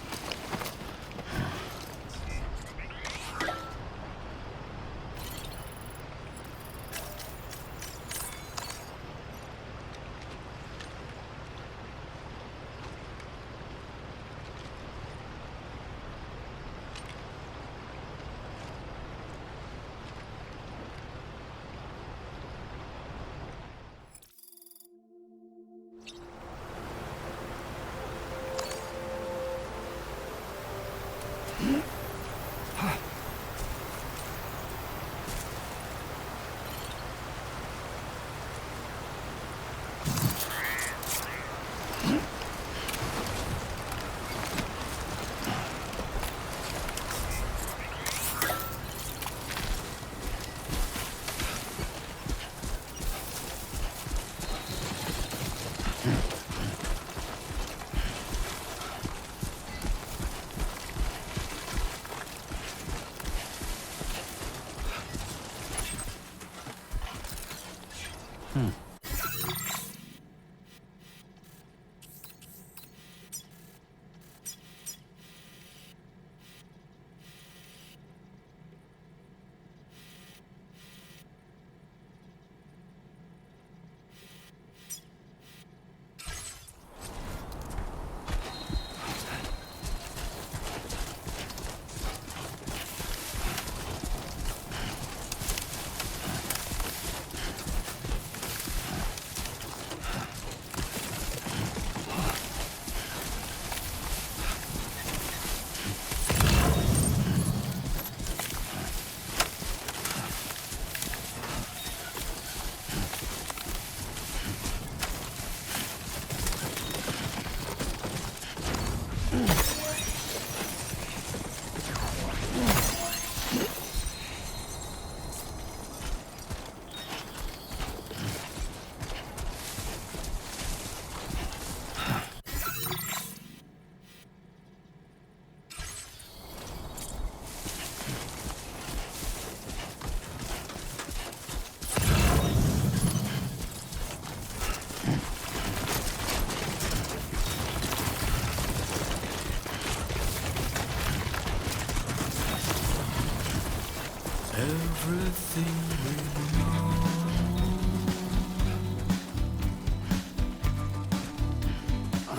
Everything we know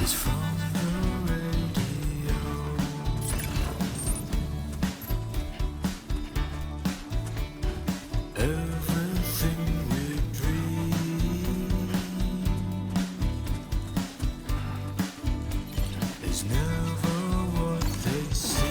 is from the radio. Everything we dream is never what they say.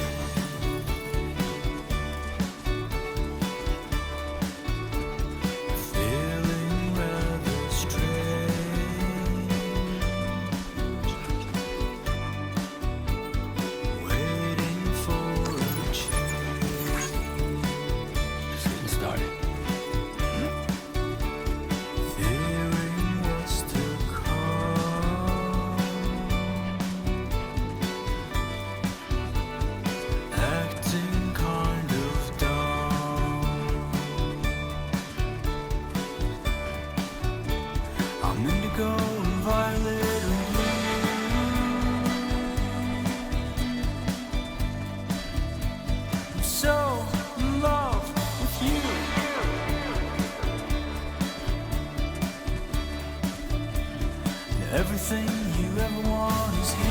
Everything you ever want is here.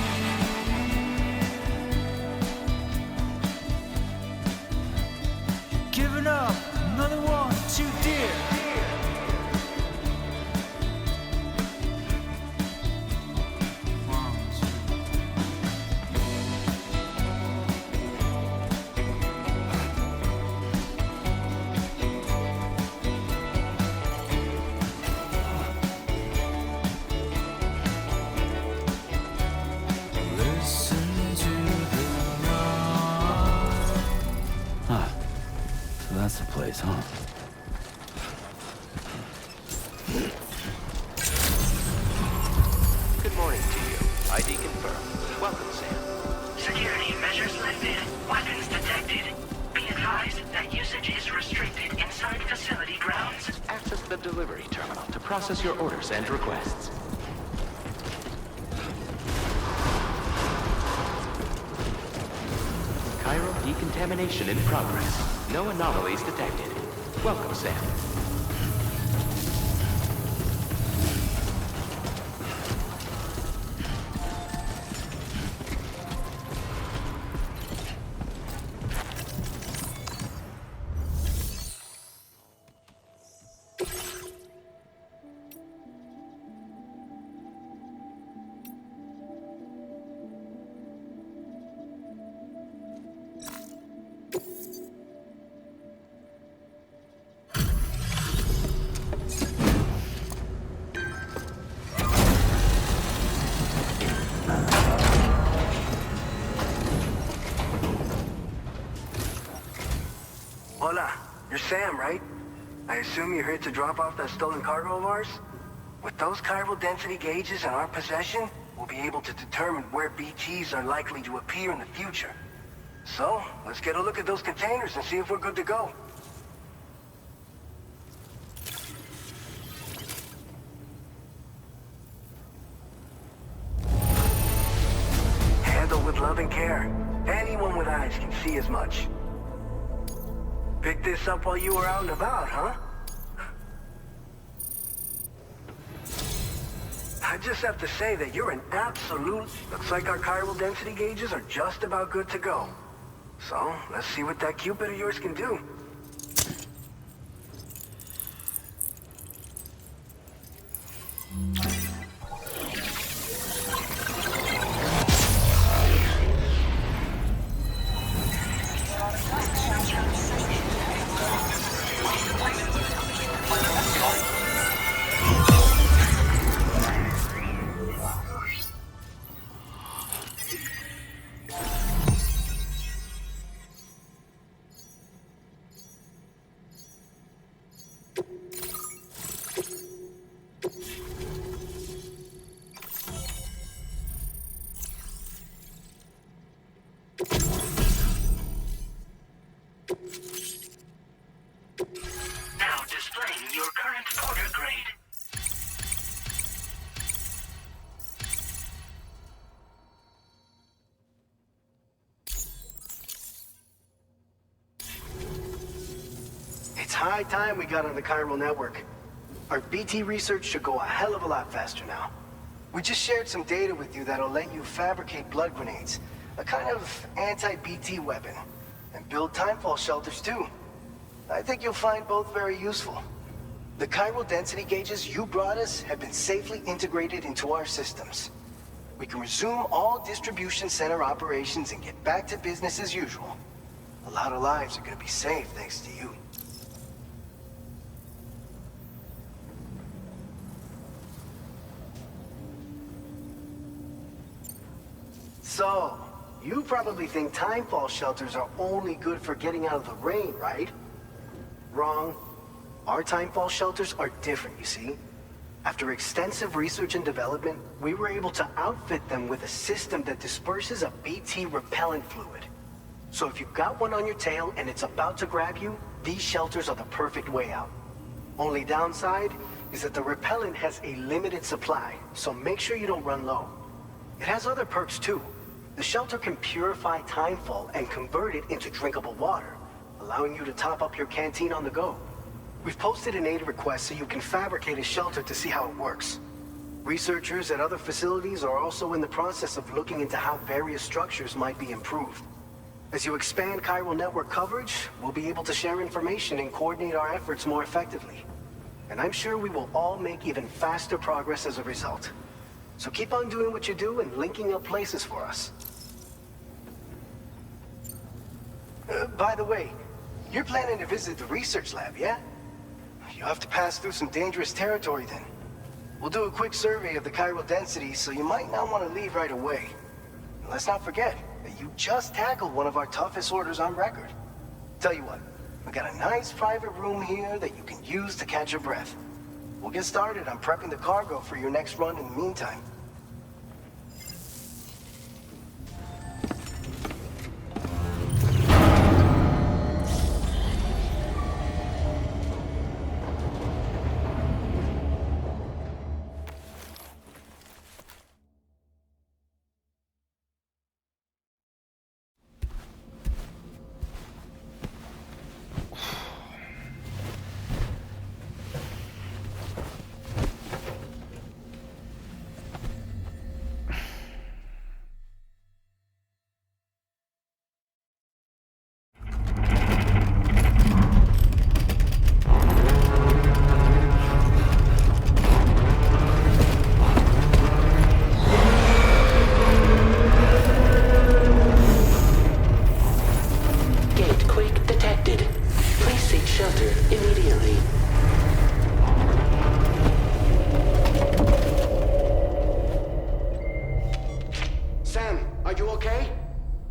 You're giving up another one too dear. That's the place, huh? Good morning to you. ID confirmed. Welcome, Sam. Security measures lifted. Weapons detected. Be advised that usage is restricted inside facility grounds. Access the delivery terminal to process your orders and requests. decontamination in progress. No anomalies detected. Welcome, Sam. Hola, you're Sam, right? I assume you're here to drop off that stolen cargo of ours? With those chiral density gauges in our possession, we'll be able to determine where BTs are likely to appear in the future. So, let's get a look at those containers and see if we're good to go. Handled with love and care. Anyone with eyes can see as much. Picked this up while you were out and about, huh? I just have to say that you're an absolute... Looks like our chiral density gauges are just about good to go. So, let's see what that Cupid of yours can do. Now displaying your current porter grade. It's high time we got on the chiral network. Our BT research should go a hell of a lot faster now. We just shared some data with you that'll let you fabricate blood grenades, a kind of anti-BT weapon, and build timefall shelters too. I think you'll find both very useful. The chiral density gauges you brought us have been safely integrated into our systems. We can resume all distribution center operations and get back to business as usual. A lot of lives are gonna be saved thanks to you. So, you probably think timefall shelters are only good for getting out of the rain, right? Wrong. Our timefall shelters are different, you see. After extensive research and development, we were able to outfit them with a system that disperses a BT repellent fluid. So if you've got one on your tail and it's about to grab you, these shelters are the perfect way out. Only downside is that the repellent has a limited supply, so make sure you don't run low. It has other perks too. The shelter can purify timefall and convert it into drinkable water, allowing you to top up your canteen on the go. We've posted an aid request so you can fabricate a shelter to see how it works. Researchers at other facilities are also in the process of looking into how various structures might be improved. As you expand chiral network coverage, we'll be able to share information and coordinate our efforts more effectively. And I'm sure we will all make even faster progress as a result. So keep on doing what you do and linking up places for us. By the way, you're planning to visit the research lab, yeah? You'll have to pass through some dangerous territory then. We'll do a quick survey of the chiral density, so you might not want to leave right away. And let's not forget that you just tackled one of our toughest orders on record. Tell you what, we got a nice private room here that you can use to catch your breath. We'll get started on prepping the cargo for your next run in the meantime.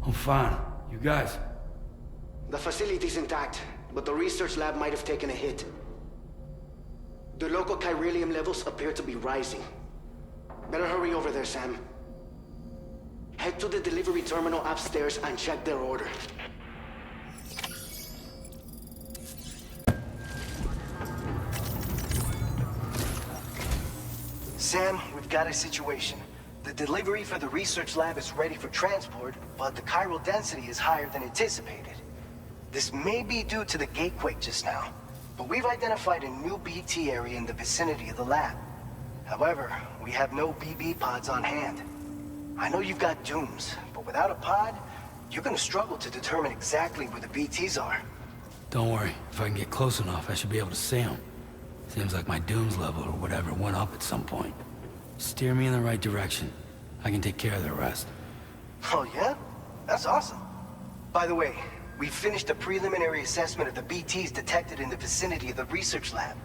I'm fine. You guys? The facility's intact, but the research lab might have taken a hit. The local chiralium levels appear to be rising. Better hurry over there, Sam. Head to the delivery terminal upstairs and check their order. Sam, we've got a situation. The delivery for the research lab is ready for transport, but the chiral density is higher than anticipated. This may be due to the gatequake just now, but we've identified a new BT area in the vicinity of the lab. However, we have no BB pods on hand. I know you've got dooms, but without a pod, you're gonna struggle to determine exactly where the BTs are. Don't worry. If I can get close enough, I should be able to see them. Seems like my dooms level or whatever went up at some point. Steer me in the right direction. I can take care of the rest. Oh yeah? That's awesome. By the way, we finished a preliminary assessment of the BTs detected in the vicinity of the research lab.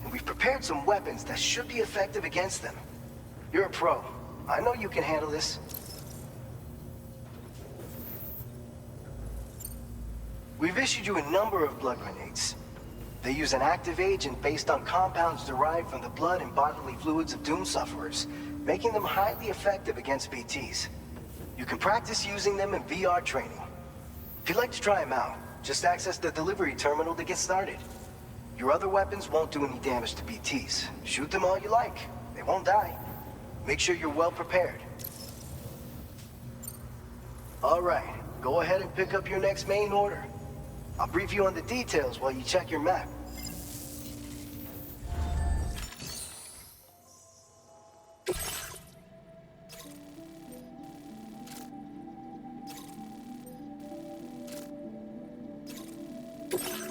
And we've prepared some weapons that should be effective against them. You're a pro. I know you can handle this. We've issued you a number of blood grenades. They use an active agent based on compounds derived from the blood and bodily fluids of Doom sufferers, making them highly effective against BTs. You can practice using them in VR training. If you'd like to try them out, just access the delivery terminal to get started. Your other weapons won't do any damage to BTs. Shoot them all you like. They won't die. Make sure you're well prepared. All right, go ahead and pick up your next main order. I'll brief you on the details while you check your map.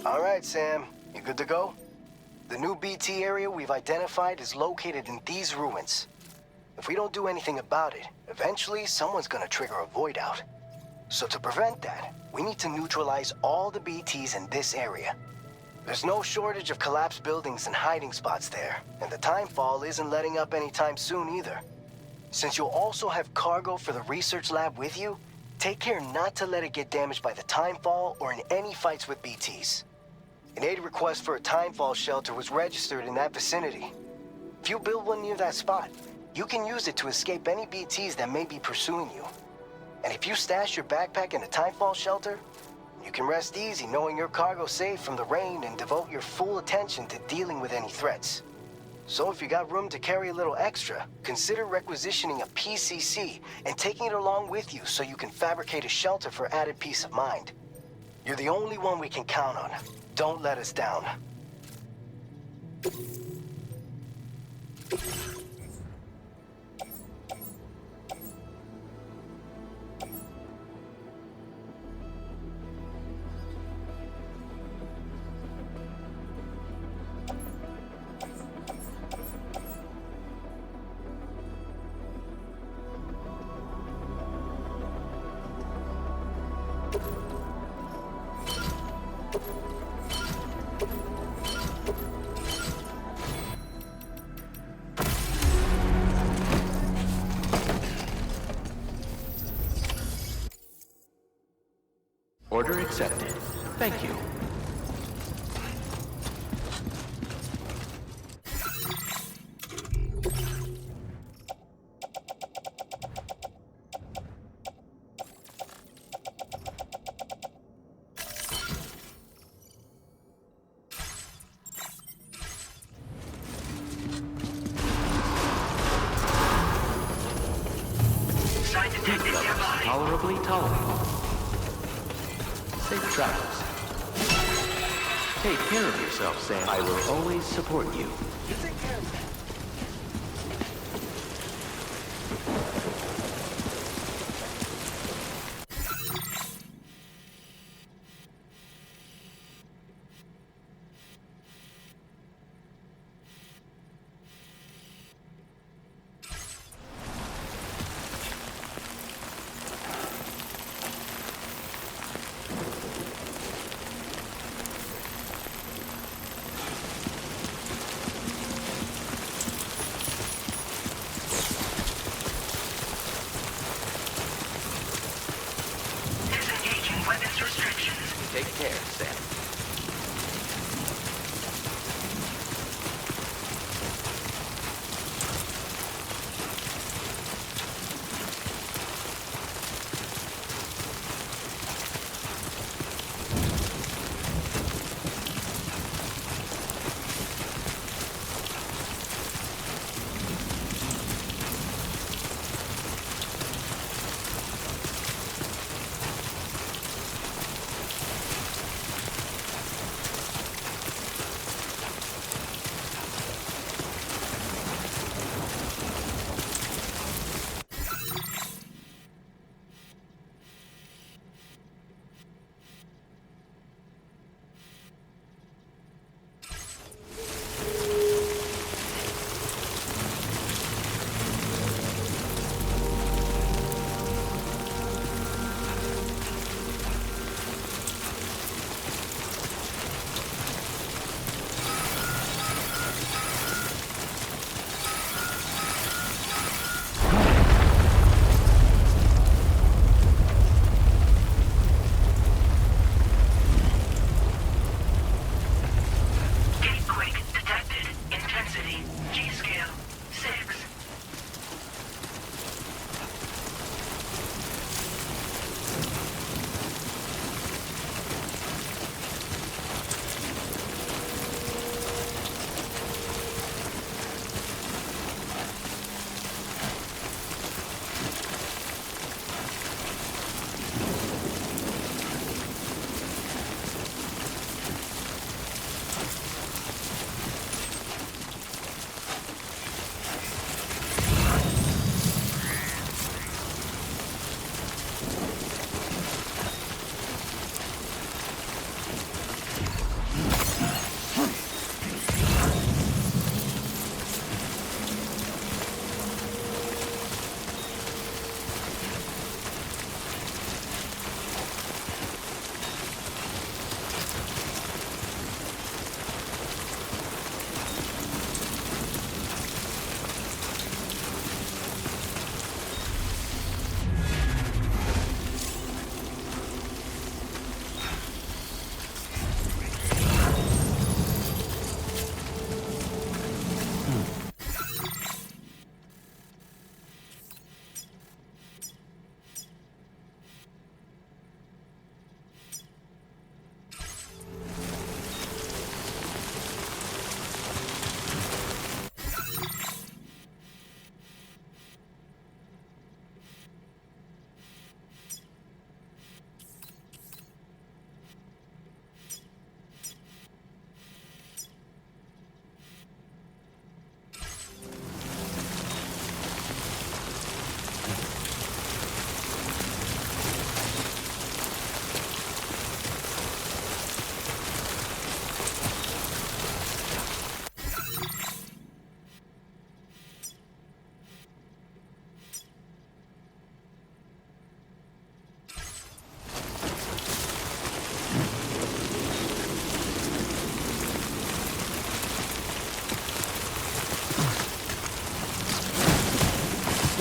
All right, Sam. You good to go? The new BT area we've identified is located in these ruins. If we don't do anything about it, eventually someone's gonna trigger a void out. So to prevent that, we need to neutralize all the BTs in this area. There's no shortage of collapsed buildings and hiding spots there, and the timefall isn't letting up anytime soon either. Since you'll also have cargo for the research lab with you, take care not to let it get damaged by the timefall or in any fights with BTs. An aid request for a timefall shelter was registered in that vicinity. If you build one near that spot, you can use it to escape any BTs that may be pursuing you. And if you stash your backpack in a timefall shelter, you can rest easy knowing your cargo's safe from the rain and devote your full attention to dealing with any threats. So if you got room to carry a little extra, consider requisitioning a PCC and taking it along with you so you can fabricate a shelter for added peace of mind. You're the only one we can count on. Don't let us down. Order accepted. Thank you. Sign detected nearby. Tolerably tolerable. Safe travels. Take care of yourself, Sam. I will always support you. You take care of that. weapons restrictions. Take care, Sam.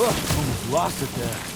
Almost lost it there.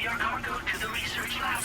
your cargo to the research lab.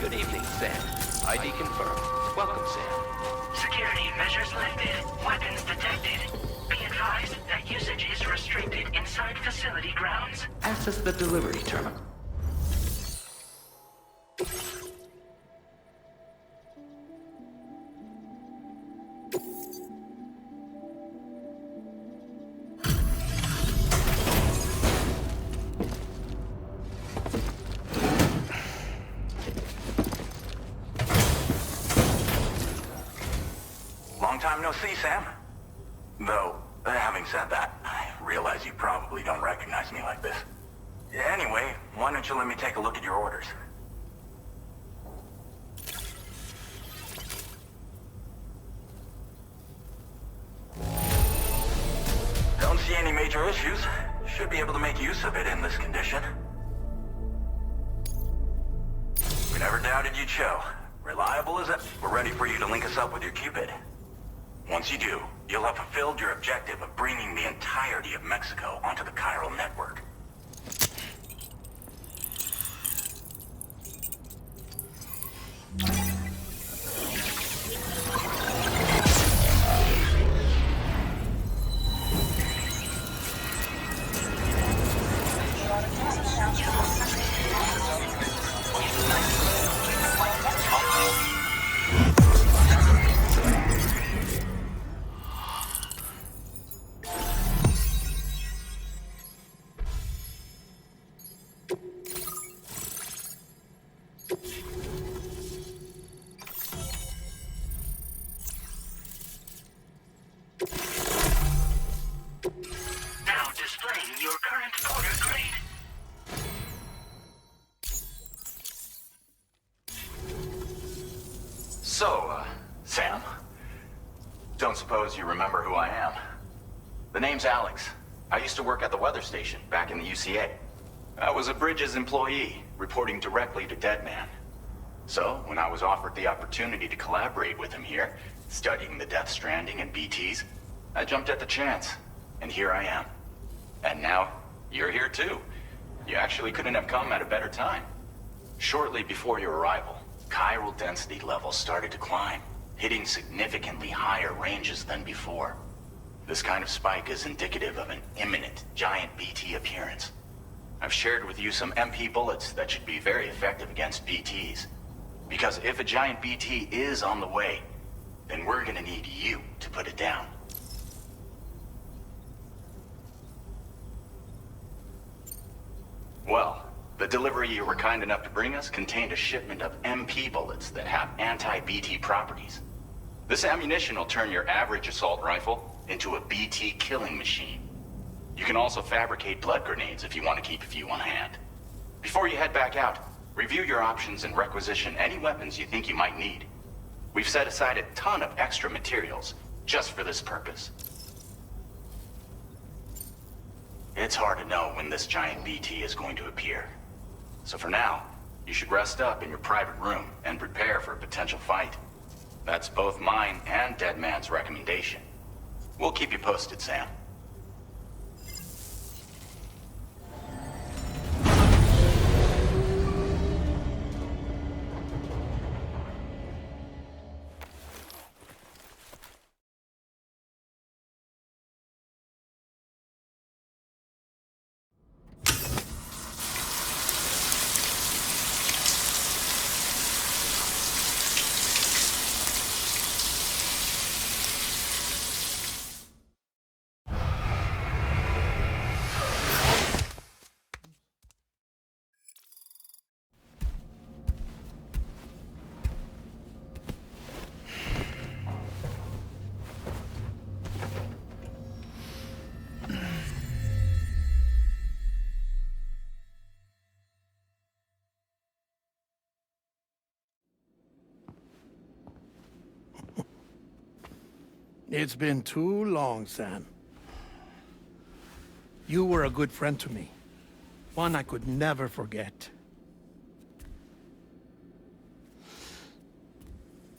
Good evening, Sam. ID confirmed. Welcome, Sam. Security measures lifted. Weapons detected. Be advised that usage is restricted inside facility grounds. Access the delivery terminal. Long time no see, Sam. Though, having said that, I realize you probably don't recognize me like this. Anyway, why don't you let me take a look at your orders? Don't see any major issues. Should be able to make use of it in this condition. We never doubted you'd show. Reliable as it. We're ready for you to link us up with your Cupid. Once you do, you'll have fulfilled your objective of bringing the entirety of Mexico onto the chiral network. So, Sam, don't suppose you remember who I am? The name's Alex. I used to work at the weather station back in the UCA. I was a Bridges employee, reporting directly to Deadman. So, when I was offered the opportunity to collaborate with him here, studying the Death Stranding and BTs, I jumped at the chance, and here I am. And now, you're here too. You actually couldn't have come at a better time. Shortly before your arrival, chiral density levels started to climb, hitting significantly higher ranges than before. This kind of spike is indicative of an imminent giant BT appearance. I've shared with you some MP bullets that should be very effective against BTs. Because if a giant BT is on the way, then we're gonna need you to put it down. Well, the delivery you were kind enough to bring us contained a shipment of MP bullets that have anti-BT properties. This ammunition will turn your average assault rifle into a BT killing machine. You can also fabricate blood grenades if you want to keep a few on hand. Before you head back out, review your options and requisition any weapons you think you might need. We've set aside a ton of extra materials just for this purpose. It's hard to know when this giant BT is going to appear. So for now, you should rest up in your private room and prepare for a potential fight. That's both mine and Deadman's recommendation. We'll keep you posted, Sam. It's been too long, Sam. You were a good friend to me. One I could never forget.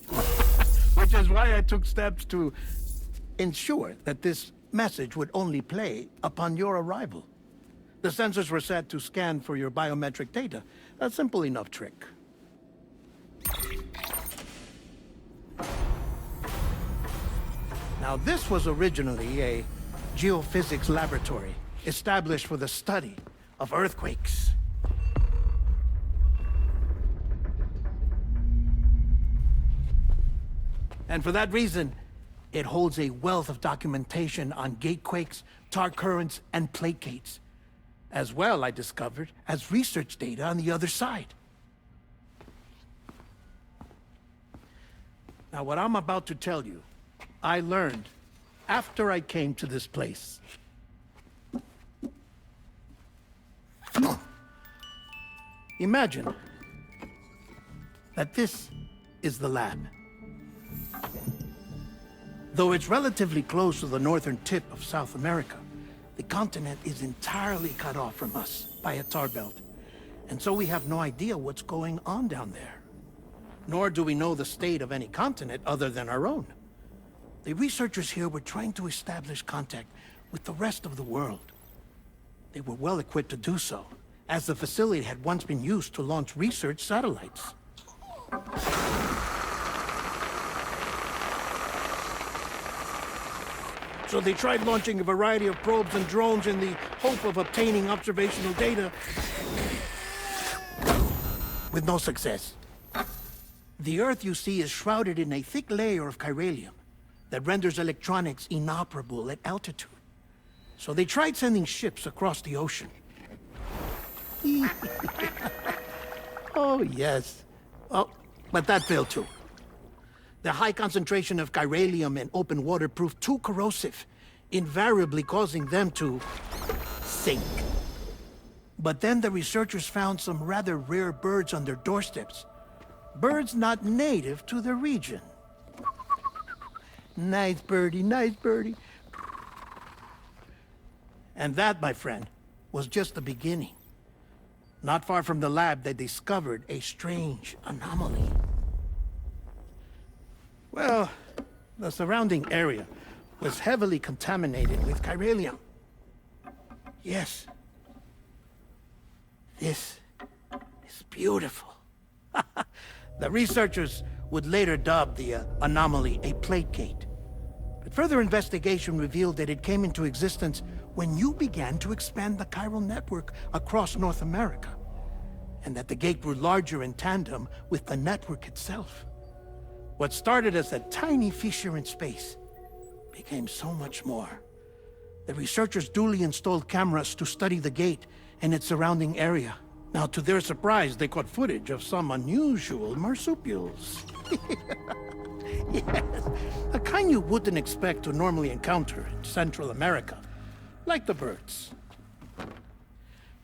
Which is why I took steps to ensure that this message would only play upon your arrival. The sensors were set to scan for your biometric data. A simple enough trick. Now, this was originally a geophysics laboratory established for the study of earthquakes. And for that reason, it holds a wealth of documentation on gatequakes, tar currents, and placates. As well, I discovered, as research data on the other side. Now, what I'm about to tell you, I learned after I came to this place. Imagine that this is the lab. Though it's relatively close to the northern tip of South America, the continent is entirely cut off from us by a tar belt. And so we have no idea what's going on down there. Nor do we know the state of any continent other than our own. The researchers here were trying to establish contact with the rest of the world. They were well equipped to do so, as the facility had once been used to launch research satellites. So they tried launching a variety of probes and drones in the hope of obtaining observational data, with no success. The Earth, you see, is shrouded in a thick layer of chiralium that renders electronics inoperable at altitude. So they tried sending ships across the ocean. Oh, yes. Oh, but that failed too. The high concentration of chiralium in open water proved too corrosive, invariably causing them to sink. But then the researchers found some rather rare birds on their doorsteps. Birds not native to the region. Nice birdie, nice birdie. And that, my friend, was just the beginning. Not far from the lab, they discovered a strange anomaly. Well, the surrounding area was heavily contaminated with chiralium. Yes. This is beautiful. The researchers would later dub the anomaly a plate gate. But further investigation revealed that it came into existence when you began to expand the chiral network across North America, and that the gate grew larger in tandem with the network itself. What started as a tiny fissure in space became so much more. The researchers duly installed cameras to study the gate and its surrounding area. Now, to their surprise, they caught footage of some unusual marsupials. Yes, a kind you wouldn't expect to normally encounter in Central America, like the birds.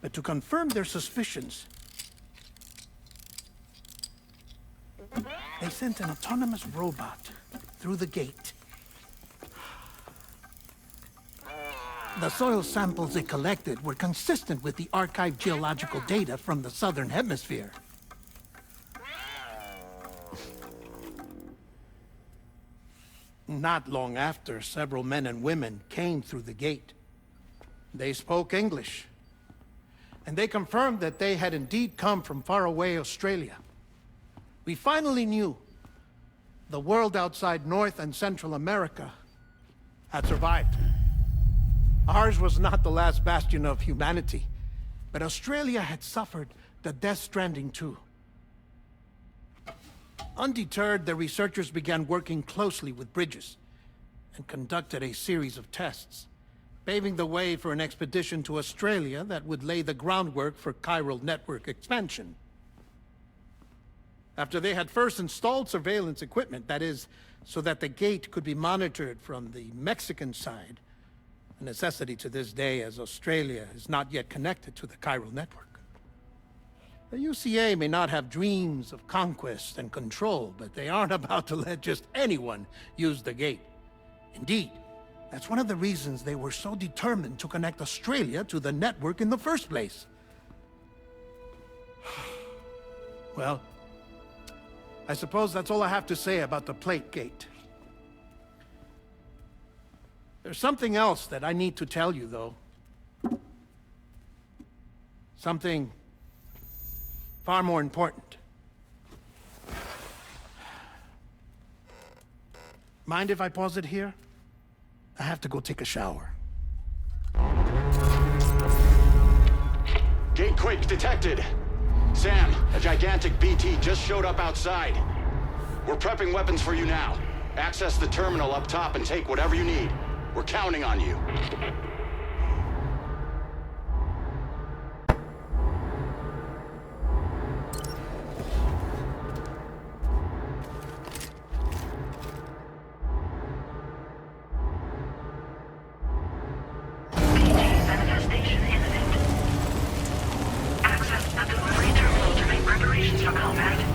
But to confirm their suspicions, they sent an autonomous robot through the gate. The soil samples it collected were consistent with the archived geological data from the southern hemisphere. Not long after, several men and women came through the gate. They spoke English, and they confirmed that they had indeed come from faraway Australia. We finally knew the world outside North and Central America had survived. Ours was not the last bastion of humanity, but Australia had suffered the death stranding too. Undeterred, the researchers began working closely with Bridges and conducted a series of tests, paving the way for an expedition to Australia that would lay the groundwork for chiral network expansion. After they had first installed surveillance equipment, that is, so that the gate could be monitored from the Mexican side, a necessity to this day as Australia is not yet connected to the chiral network. The UCA may not have dreams of conquest and control, but they aren't about to let just anyone use the gate. Indeed, that's one of the reasons they were so determined to connect Australia to the network in the first place. Well, I suppose that's all I have to say about the plate gate. There's something else that I need to tell you, though. Something far more important. Mind if I pause it here? I have to go take a shower. Gate quake detected. Sam, a gigantic BT just showed up outside. We're prepping weapons for you now. Access the terminal up top and take whatever you need. We're counting on you. Manifestation imminent. Access the delivery terminal to make preparations for combat.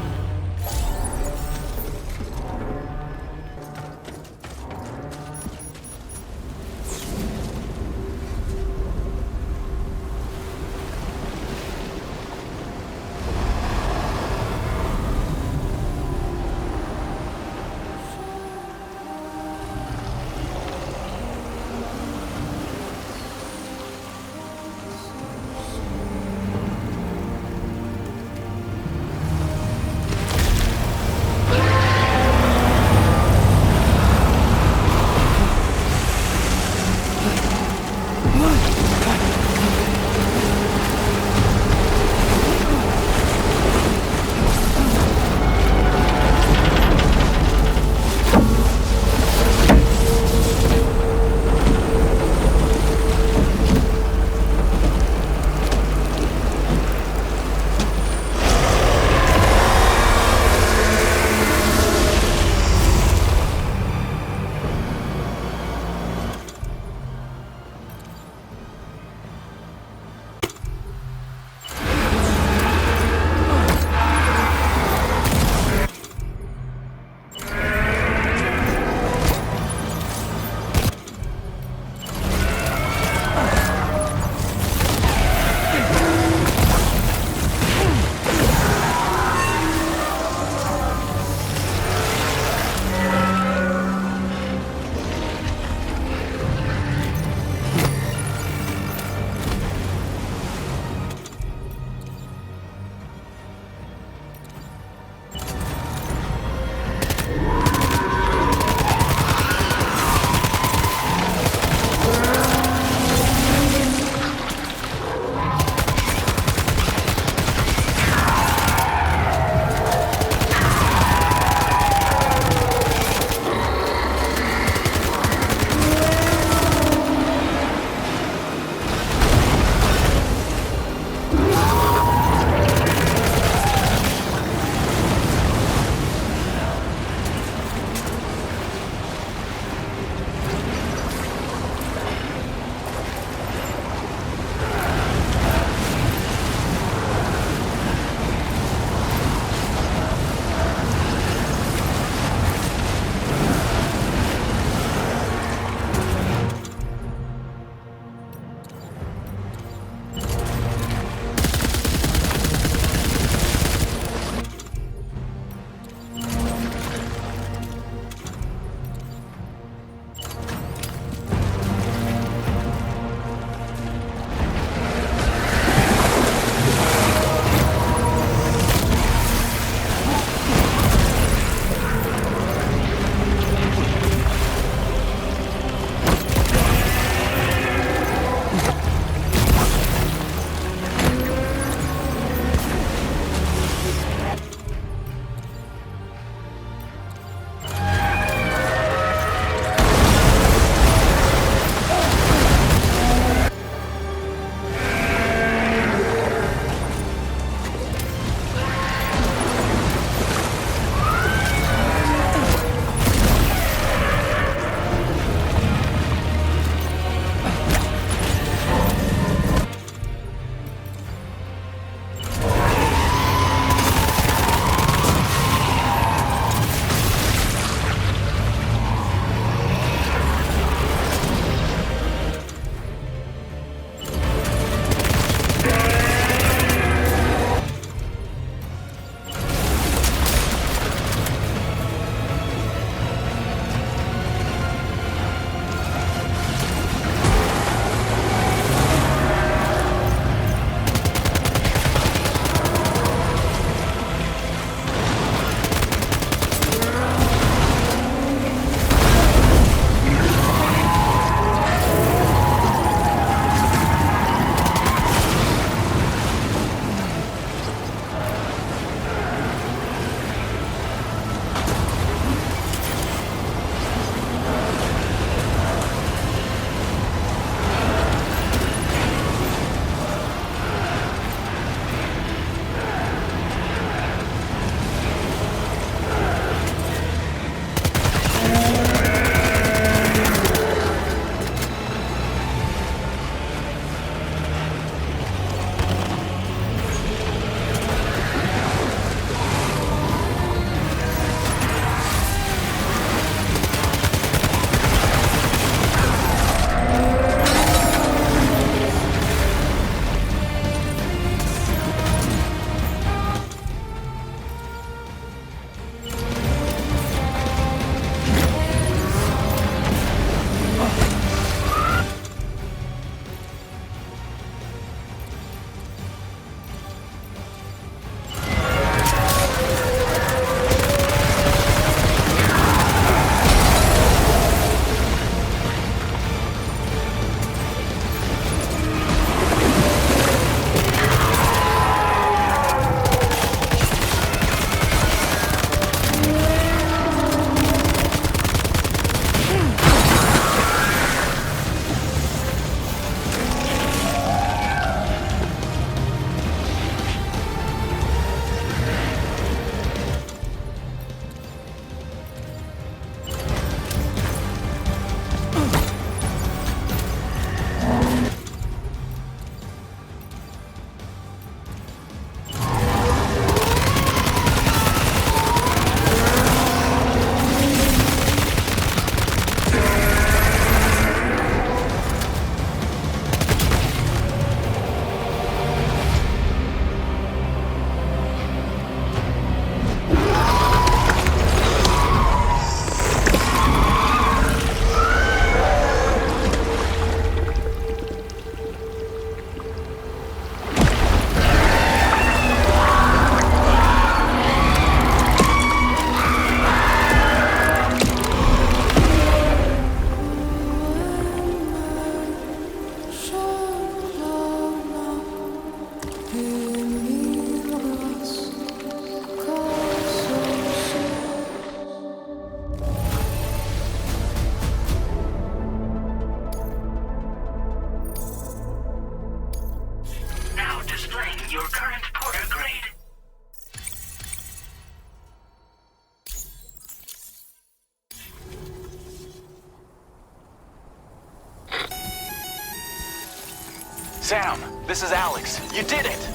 Sam, this is Alex. You did it!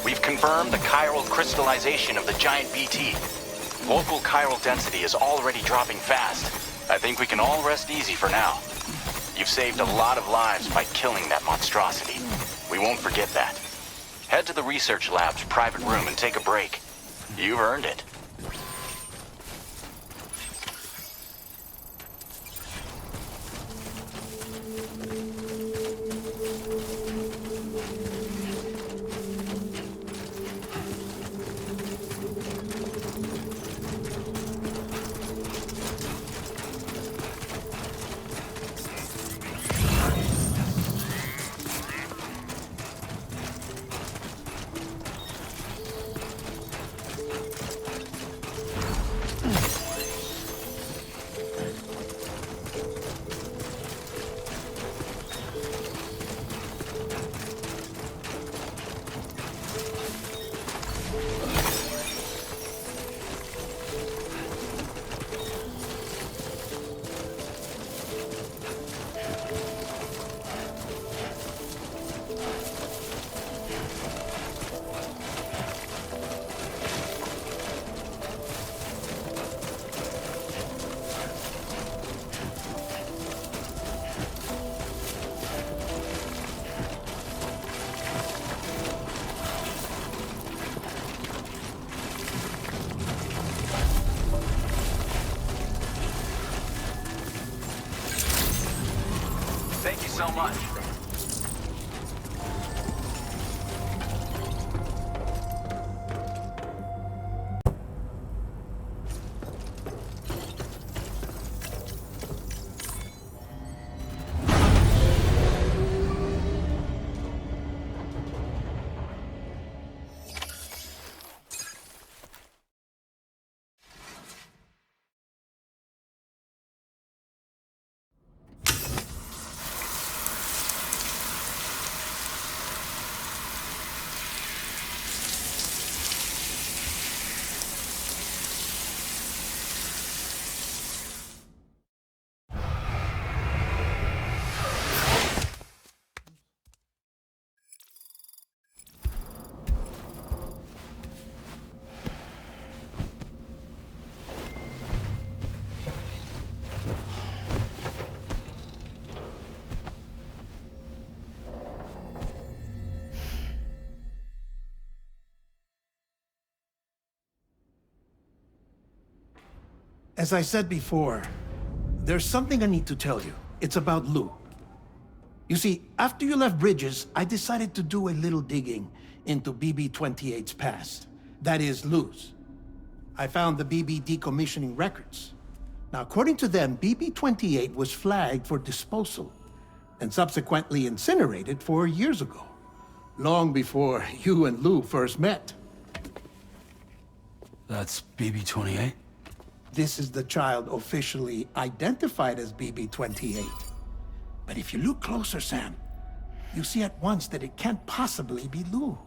We've confirmed the chiral crystallization of the giant BT. Local chiral density is already dropping fast. I think we can all rest easy for now. You've saved a lot of lives by killing that monstrosity. We won't forget that. Head to the research lab's private room and take a break. You've earned it. Thank you so much. As I said before, there's something I need to tell you. It's about Lou. You see, after you left Bridges, I decided to do a little digging into BB-28's past. That is, Lou's. I found the BB decommissioning records. Now, according to them, BB-28 was flagged for disposal and subsequently incinerated 4 years ago, long before you and Lou first met. That's BB-28? This is the child officially identified as BB-28. But if you look closer, Sam, you see at once that it can't possibly be Lou.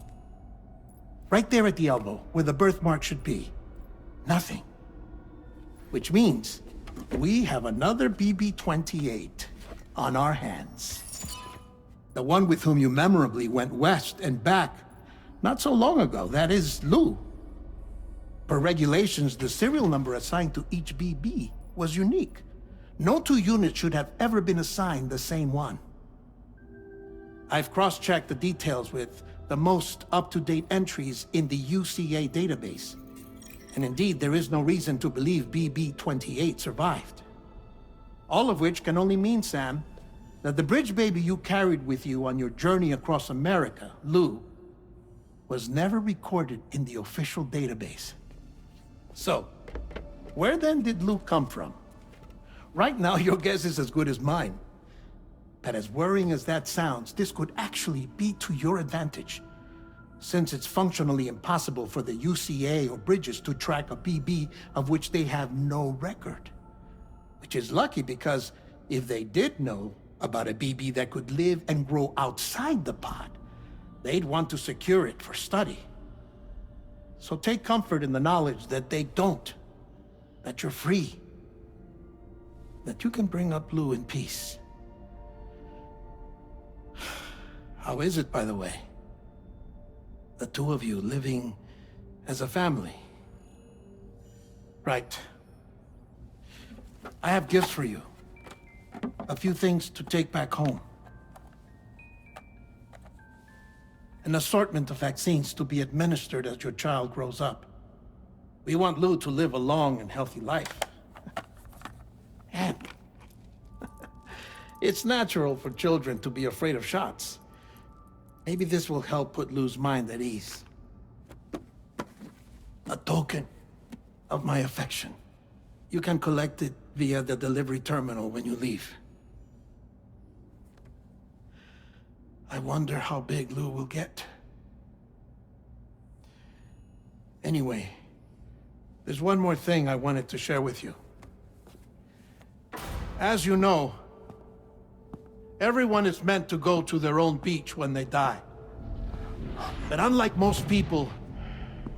Right there at the elbow, where the birthmark should be. Nothing. Which means we have another BB-28 on our hands. The one with whom you memorably went west and back not so long ago, that is Lou. Per regulations, the serial number assigned to each BB was unique. No two units should have ever been assigned the same one. I've cross-checked the details with the most up-to-date entries in the UCA database. And indeed, there is no reason to believe BB-28 survived. All of which can only mean, Sam, that the bridge baby you carried with you on your journey across America, Lou, was never recorded in the official database. So, where then did Lou come from? Right now, your guess is as good as mine. But as worrying as that sounds, this could actually be to your advantage, since it's functionally impossible for the UCA or Bridges to track a BB of which they have no record. Which is lucky, because if they did know about a BB that could live and grow outside the pod, they'd want to secure it for study. So take comfort in the knowledge that they don't, that you're free, that you can bring up Lou in peace. How is it, by the way? The two of you living as a family. Right. I have gifts for you. A few things to take back home. An assortment of vaccines to be administered as your child grows up. We want Lou to live a long and healthy life. And it's natural for children to be afraid of shots. Maybe this will help put Lou's mind at ease. A token of my affection. You can collect it via the delivery terminal when you leave. I wonder how big Lou will get. Anyway, there's one more thing I wanted to share with you. As you know, everyone is meant to go to their own beach when they die. But unlike most people,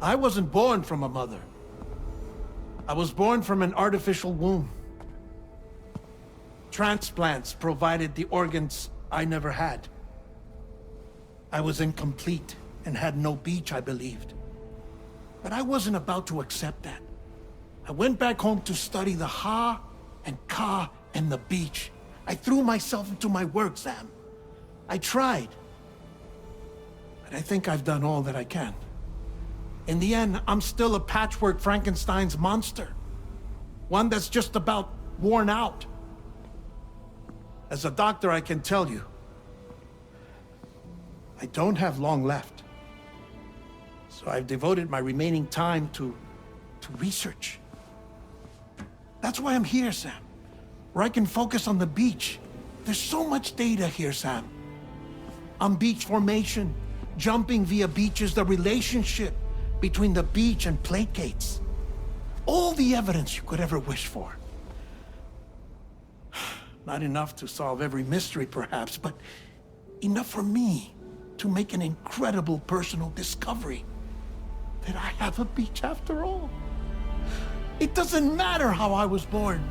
I wasn't born from a mother. I was born from an artificial womb. Transplants provided the organs I never had. I was incomplete and had no beach, I believed. But I wasn't about to accept that. I went back home to study the Ha and Ka and the beach. I threw myself into my work, Sam. I tried. But I think I've done all that I can. In the end, I'm still a patchwork Frankenstein's monster. One that's just about worn out. As a doctor, I can tell you, I don't have long left. So I've devoted my remaining time to research. That's why I'm here, Sam. Where I can focus on the beach. There's so much data here, Sam. On beach formation, jumping via beaches, the relationship between the beach and plate gates. All the evidence you could ever wish for. Not enough to solve every mystery, perhaps, but enough for me to make an incredible personal discovery. That I have a beach after all. It doesn't matter how I was born.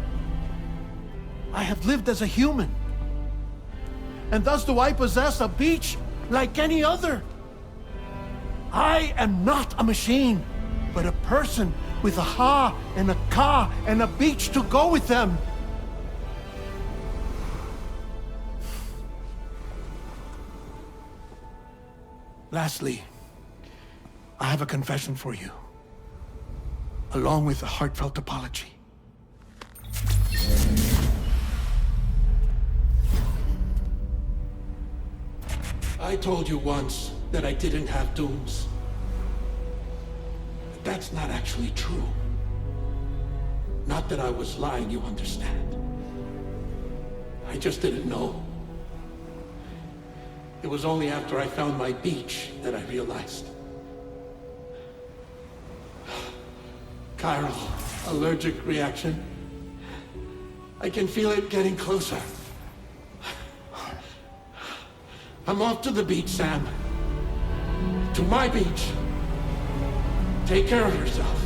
I have lived as a human. And thus do I possess a beach like any other. I am not a machine, but a person with a Ha and a Ka and a beach to go with them. Lastly, I have a confession for you, along with a heartfelt apology. I told you once that I didn't have dooms. But that's not actually true. Not that I was lying, you understand. I just didn't know. It was only after I found my beach that I realized. Chiral allergic reaction. I can feel it getting closer. I'm off to the beach, Sam. To my beach. Take care of yourself.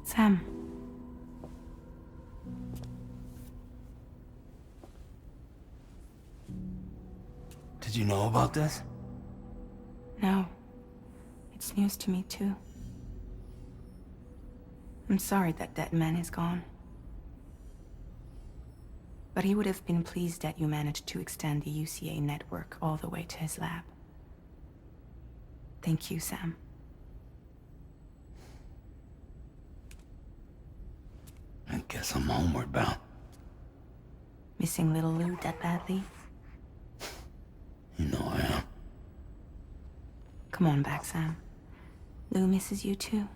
Sam. Did you know about this? No. It's news to me, too. I'm sorry that that man is gone. But he would have been pleased that you managed to extend the UCA network all the way to his lab. Thank you, Sam. I guess I'm homeward bound. Missing little Lou that badly? You know I am. Come on back, Sam. Lou misses you too.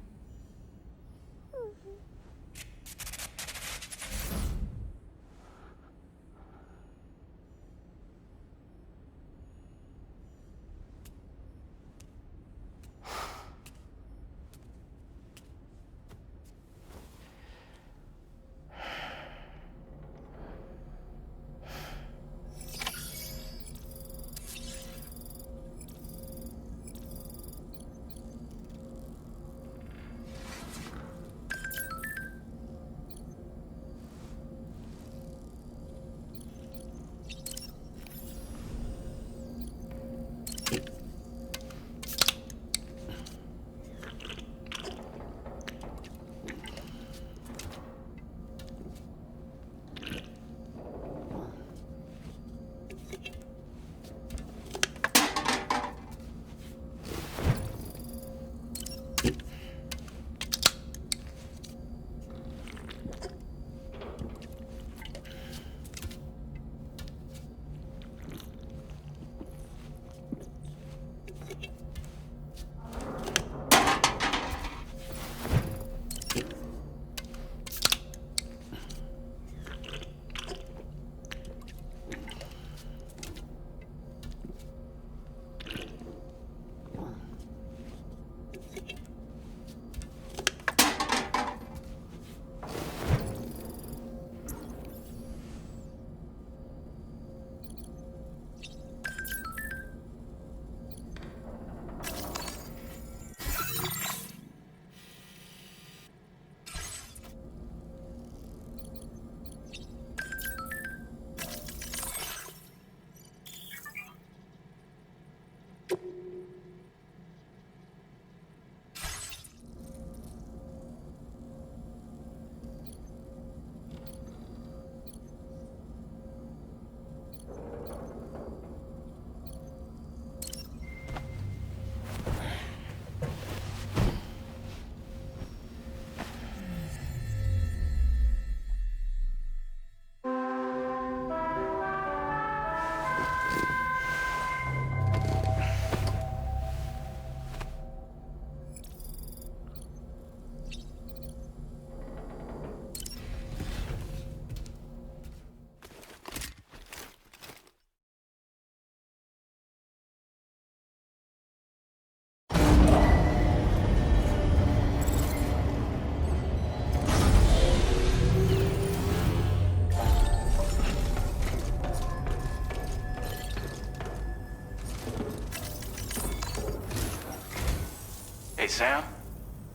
Sam.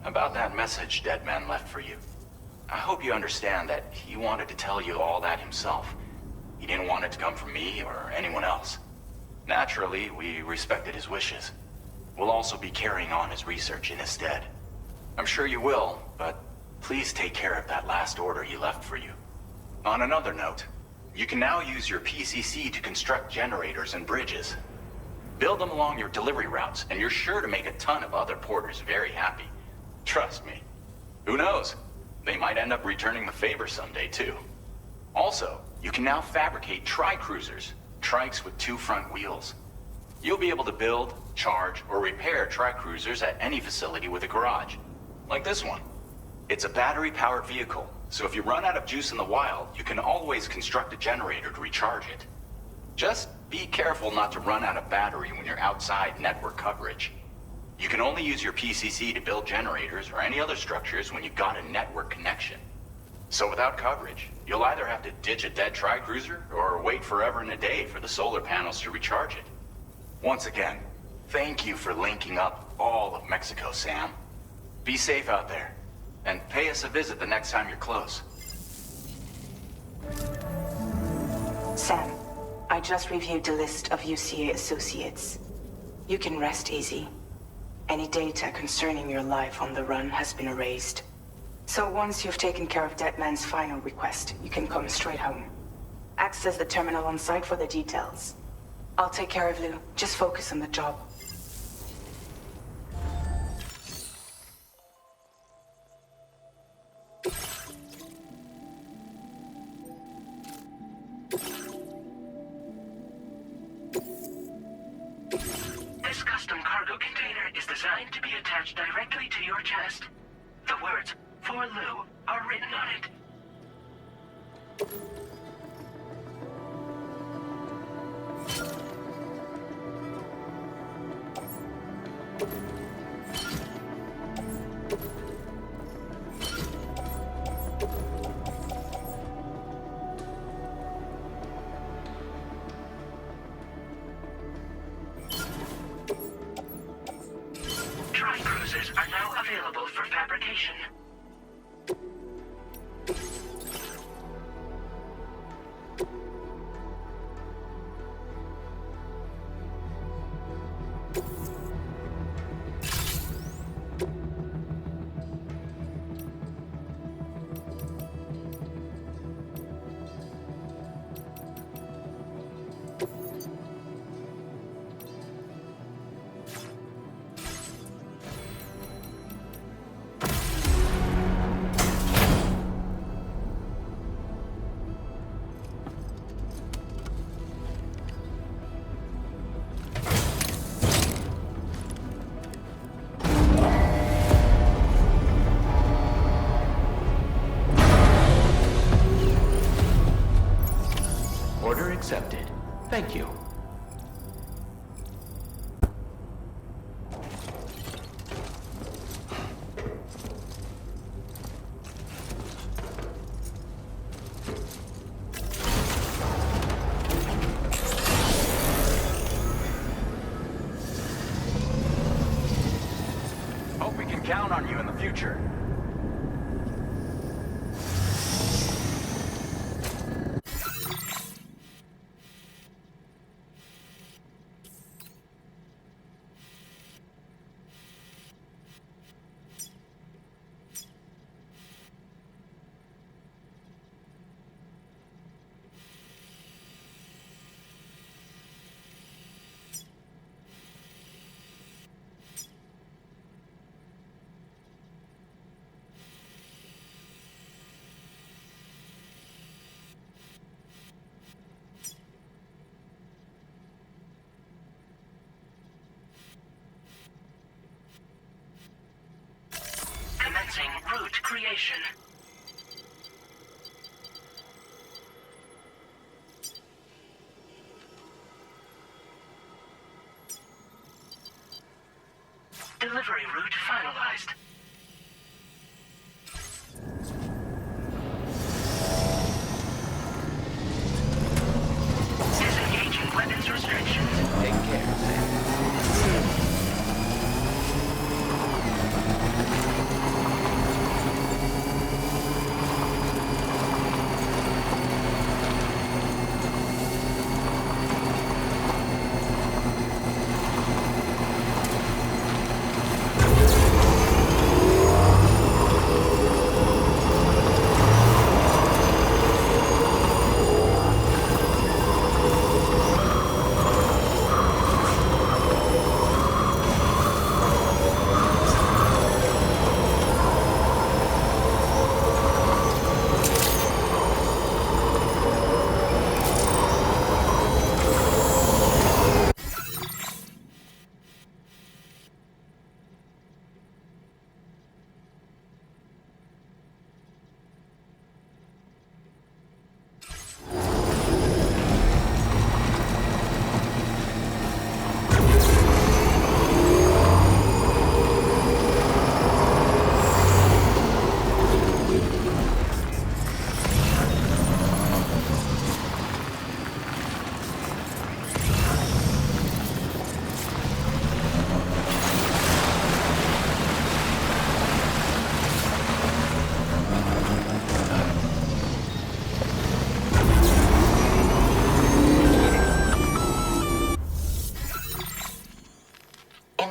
About that message Deadman left for you. I hope you understand that he wanted to tell you all that himself. He didn't want it to come from me or anyone else. Naturally, we respected his wishes. We'll also be carrying on his research in his stead. I'm sure you will, but please take care of that last order he left for you. On another note, you can now use your PCC to construct generators and bridges. Build them along your delivery routes, and you're sure to make a ton of other porters very happy. Trust me. Who knows? They might end up returning the favor someday, too. Also, you can now fabricate tri-cruisers, trikes with 2 front wheels. You'll be able to build, charge, or repair tri-cruisers at any facility with a garage. Like this one. It's a battery-powered vehicle, so if you run out of juice in the wild, you can always construct a generator to recharge it. Just be careful not to run out of battery when you're outside network coverage. You can only use your PCC to build generators or any other structures when you've got a network connection. So without coverage, you'll either have to ditch a dead tri-cruiser or wait forever and a day for the solar panels to recharge it. Once again, thank you for linking up all of Mexico, Sam. Be safe out there, and pay us a visit the next time you're close. Sam, I just reviewed the list of UCA associates. You can rest easy. Any data concerning your life on the run has been erased. So once you've taken care of Deadman's final request, you can come straight home. Access the terminal on site for the details. I'll take care of Lou. Just focus on the job. This custom cargo container is designed to be attached directly to your chest. The words, "For Lou," are written on it. Tri-cruisers are now available for fabrication. Order accepted. Thank you. Hope we can count on you in the future. Commencing route creation. Delivery route finalized. Disengaging weapons restrictions. Take care, Sam.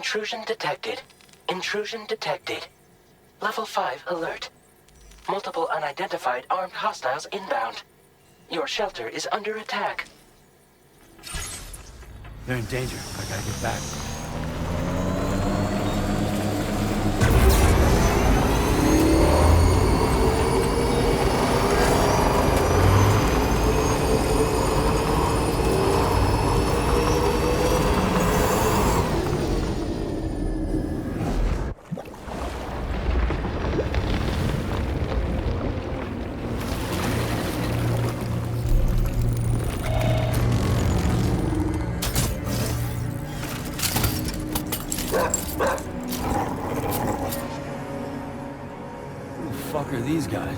Intrusion detected. Intrusion detected. Level 5 alert. Multiple unidentified armed hostiles inbound. Your shelter is under attack. They're in danger. I gotta get back. Who the fuck are these guys?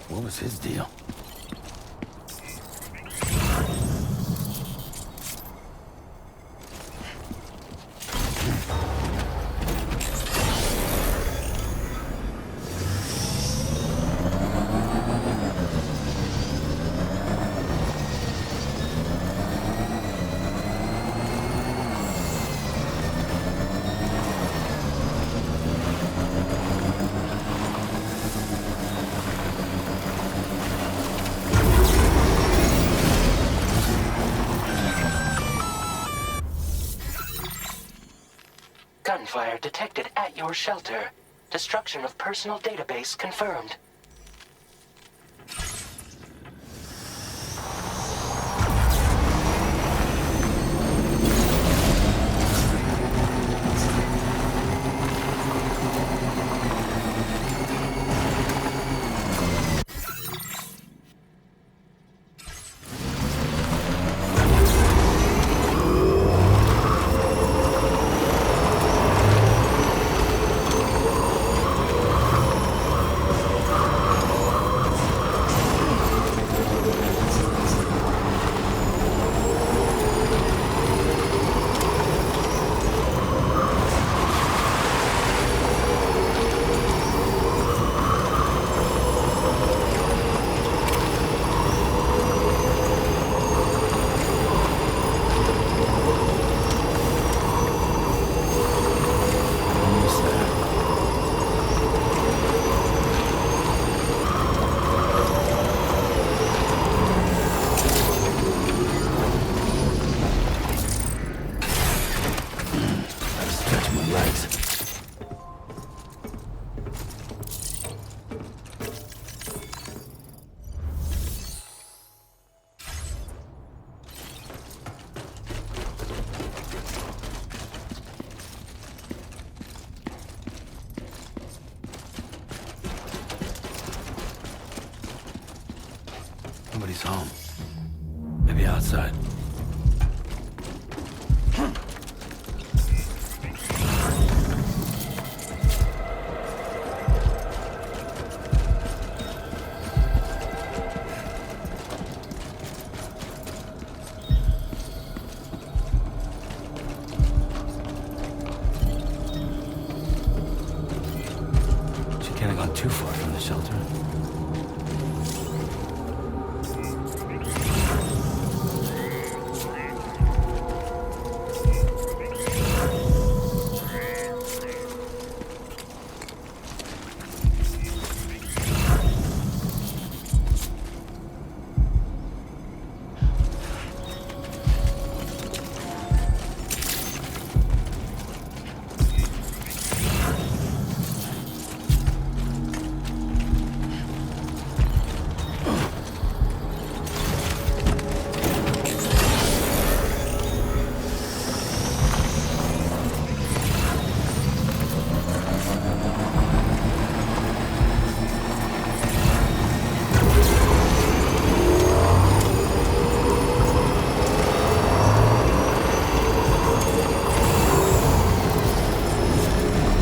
What was his deal? Gunfire detected at your shelter. Destruction of personal database confirmed. nobody's home. Maybe outside. She can't have gone too far from the shelter.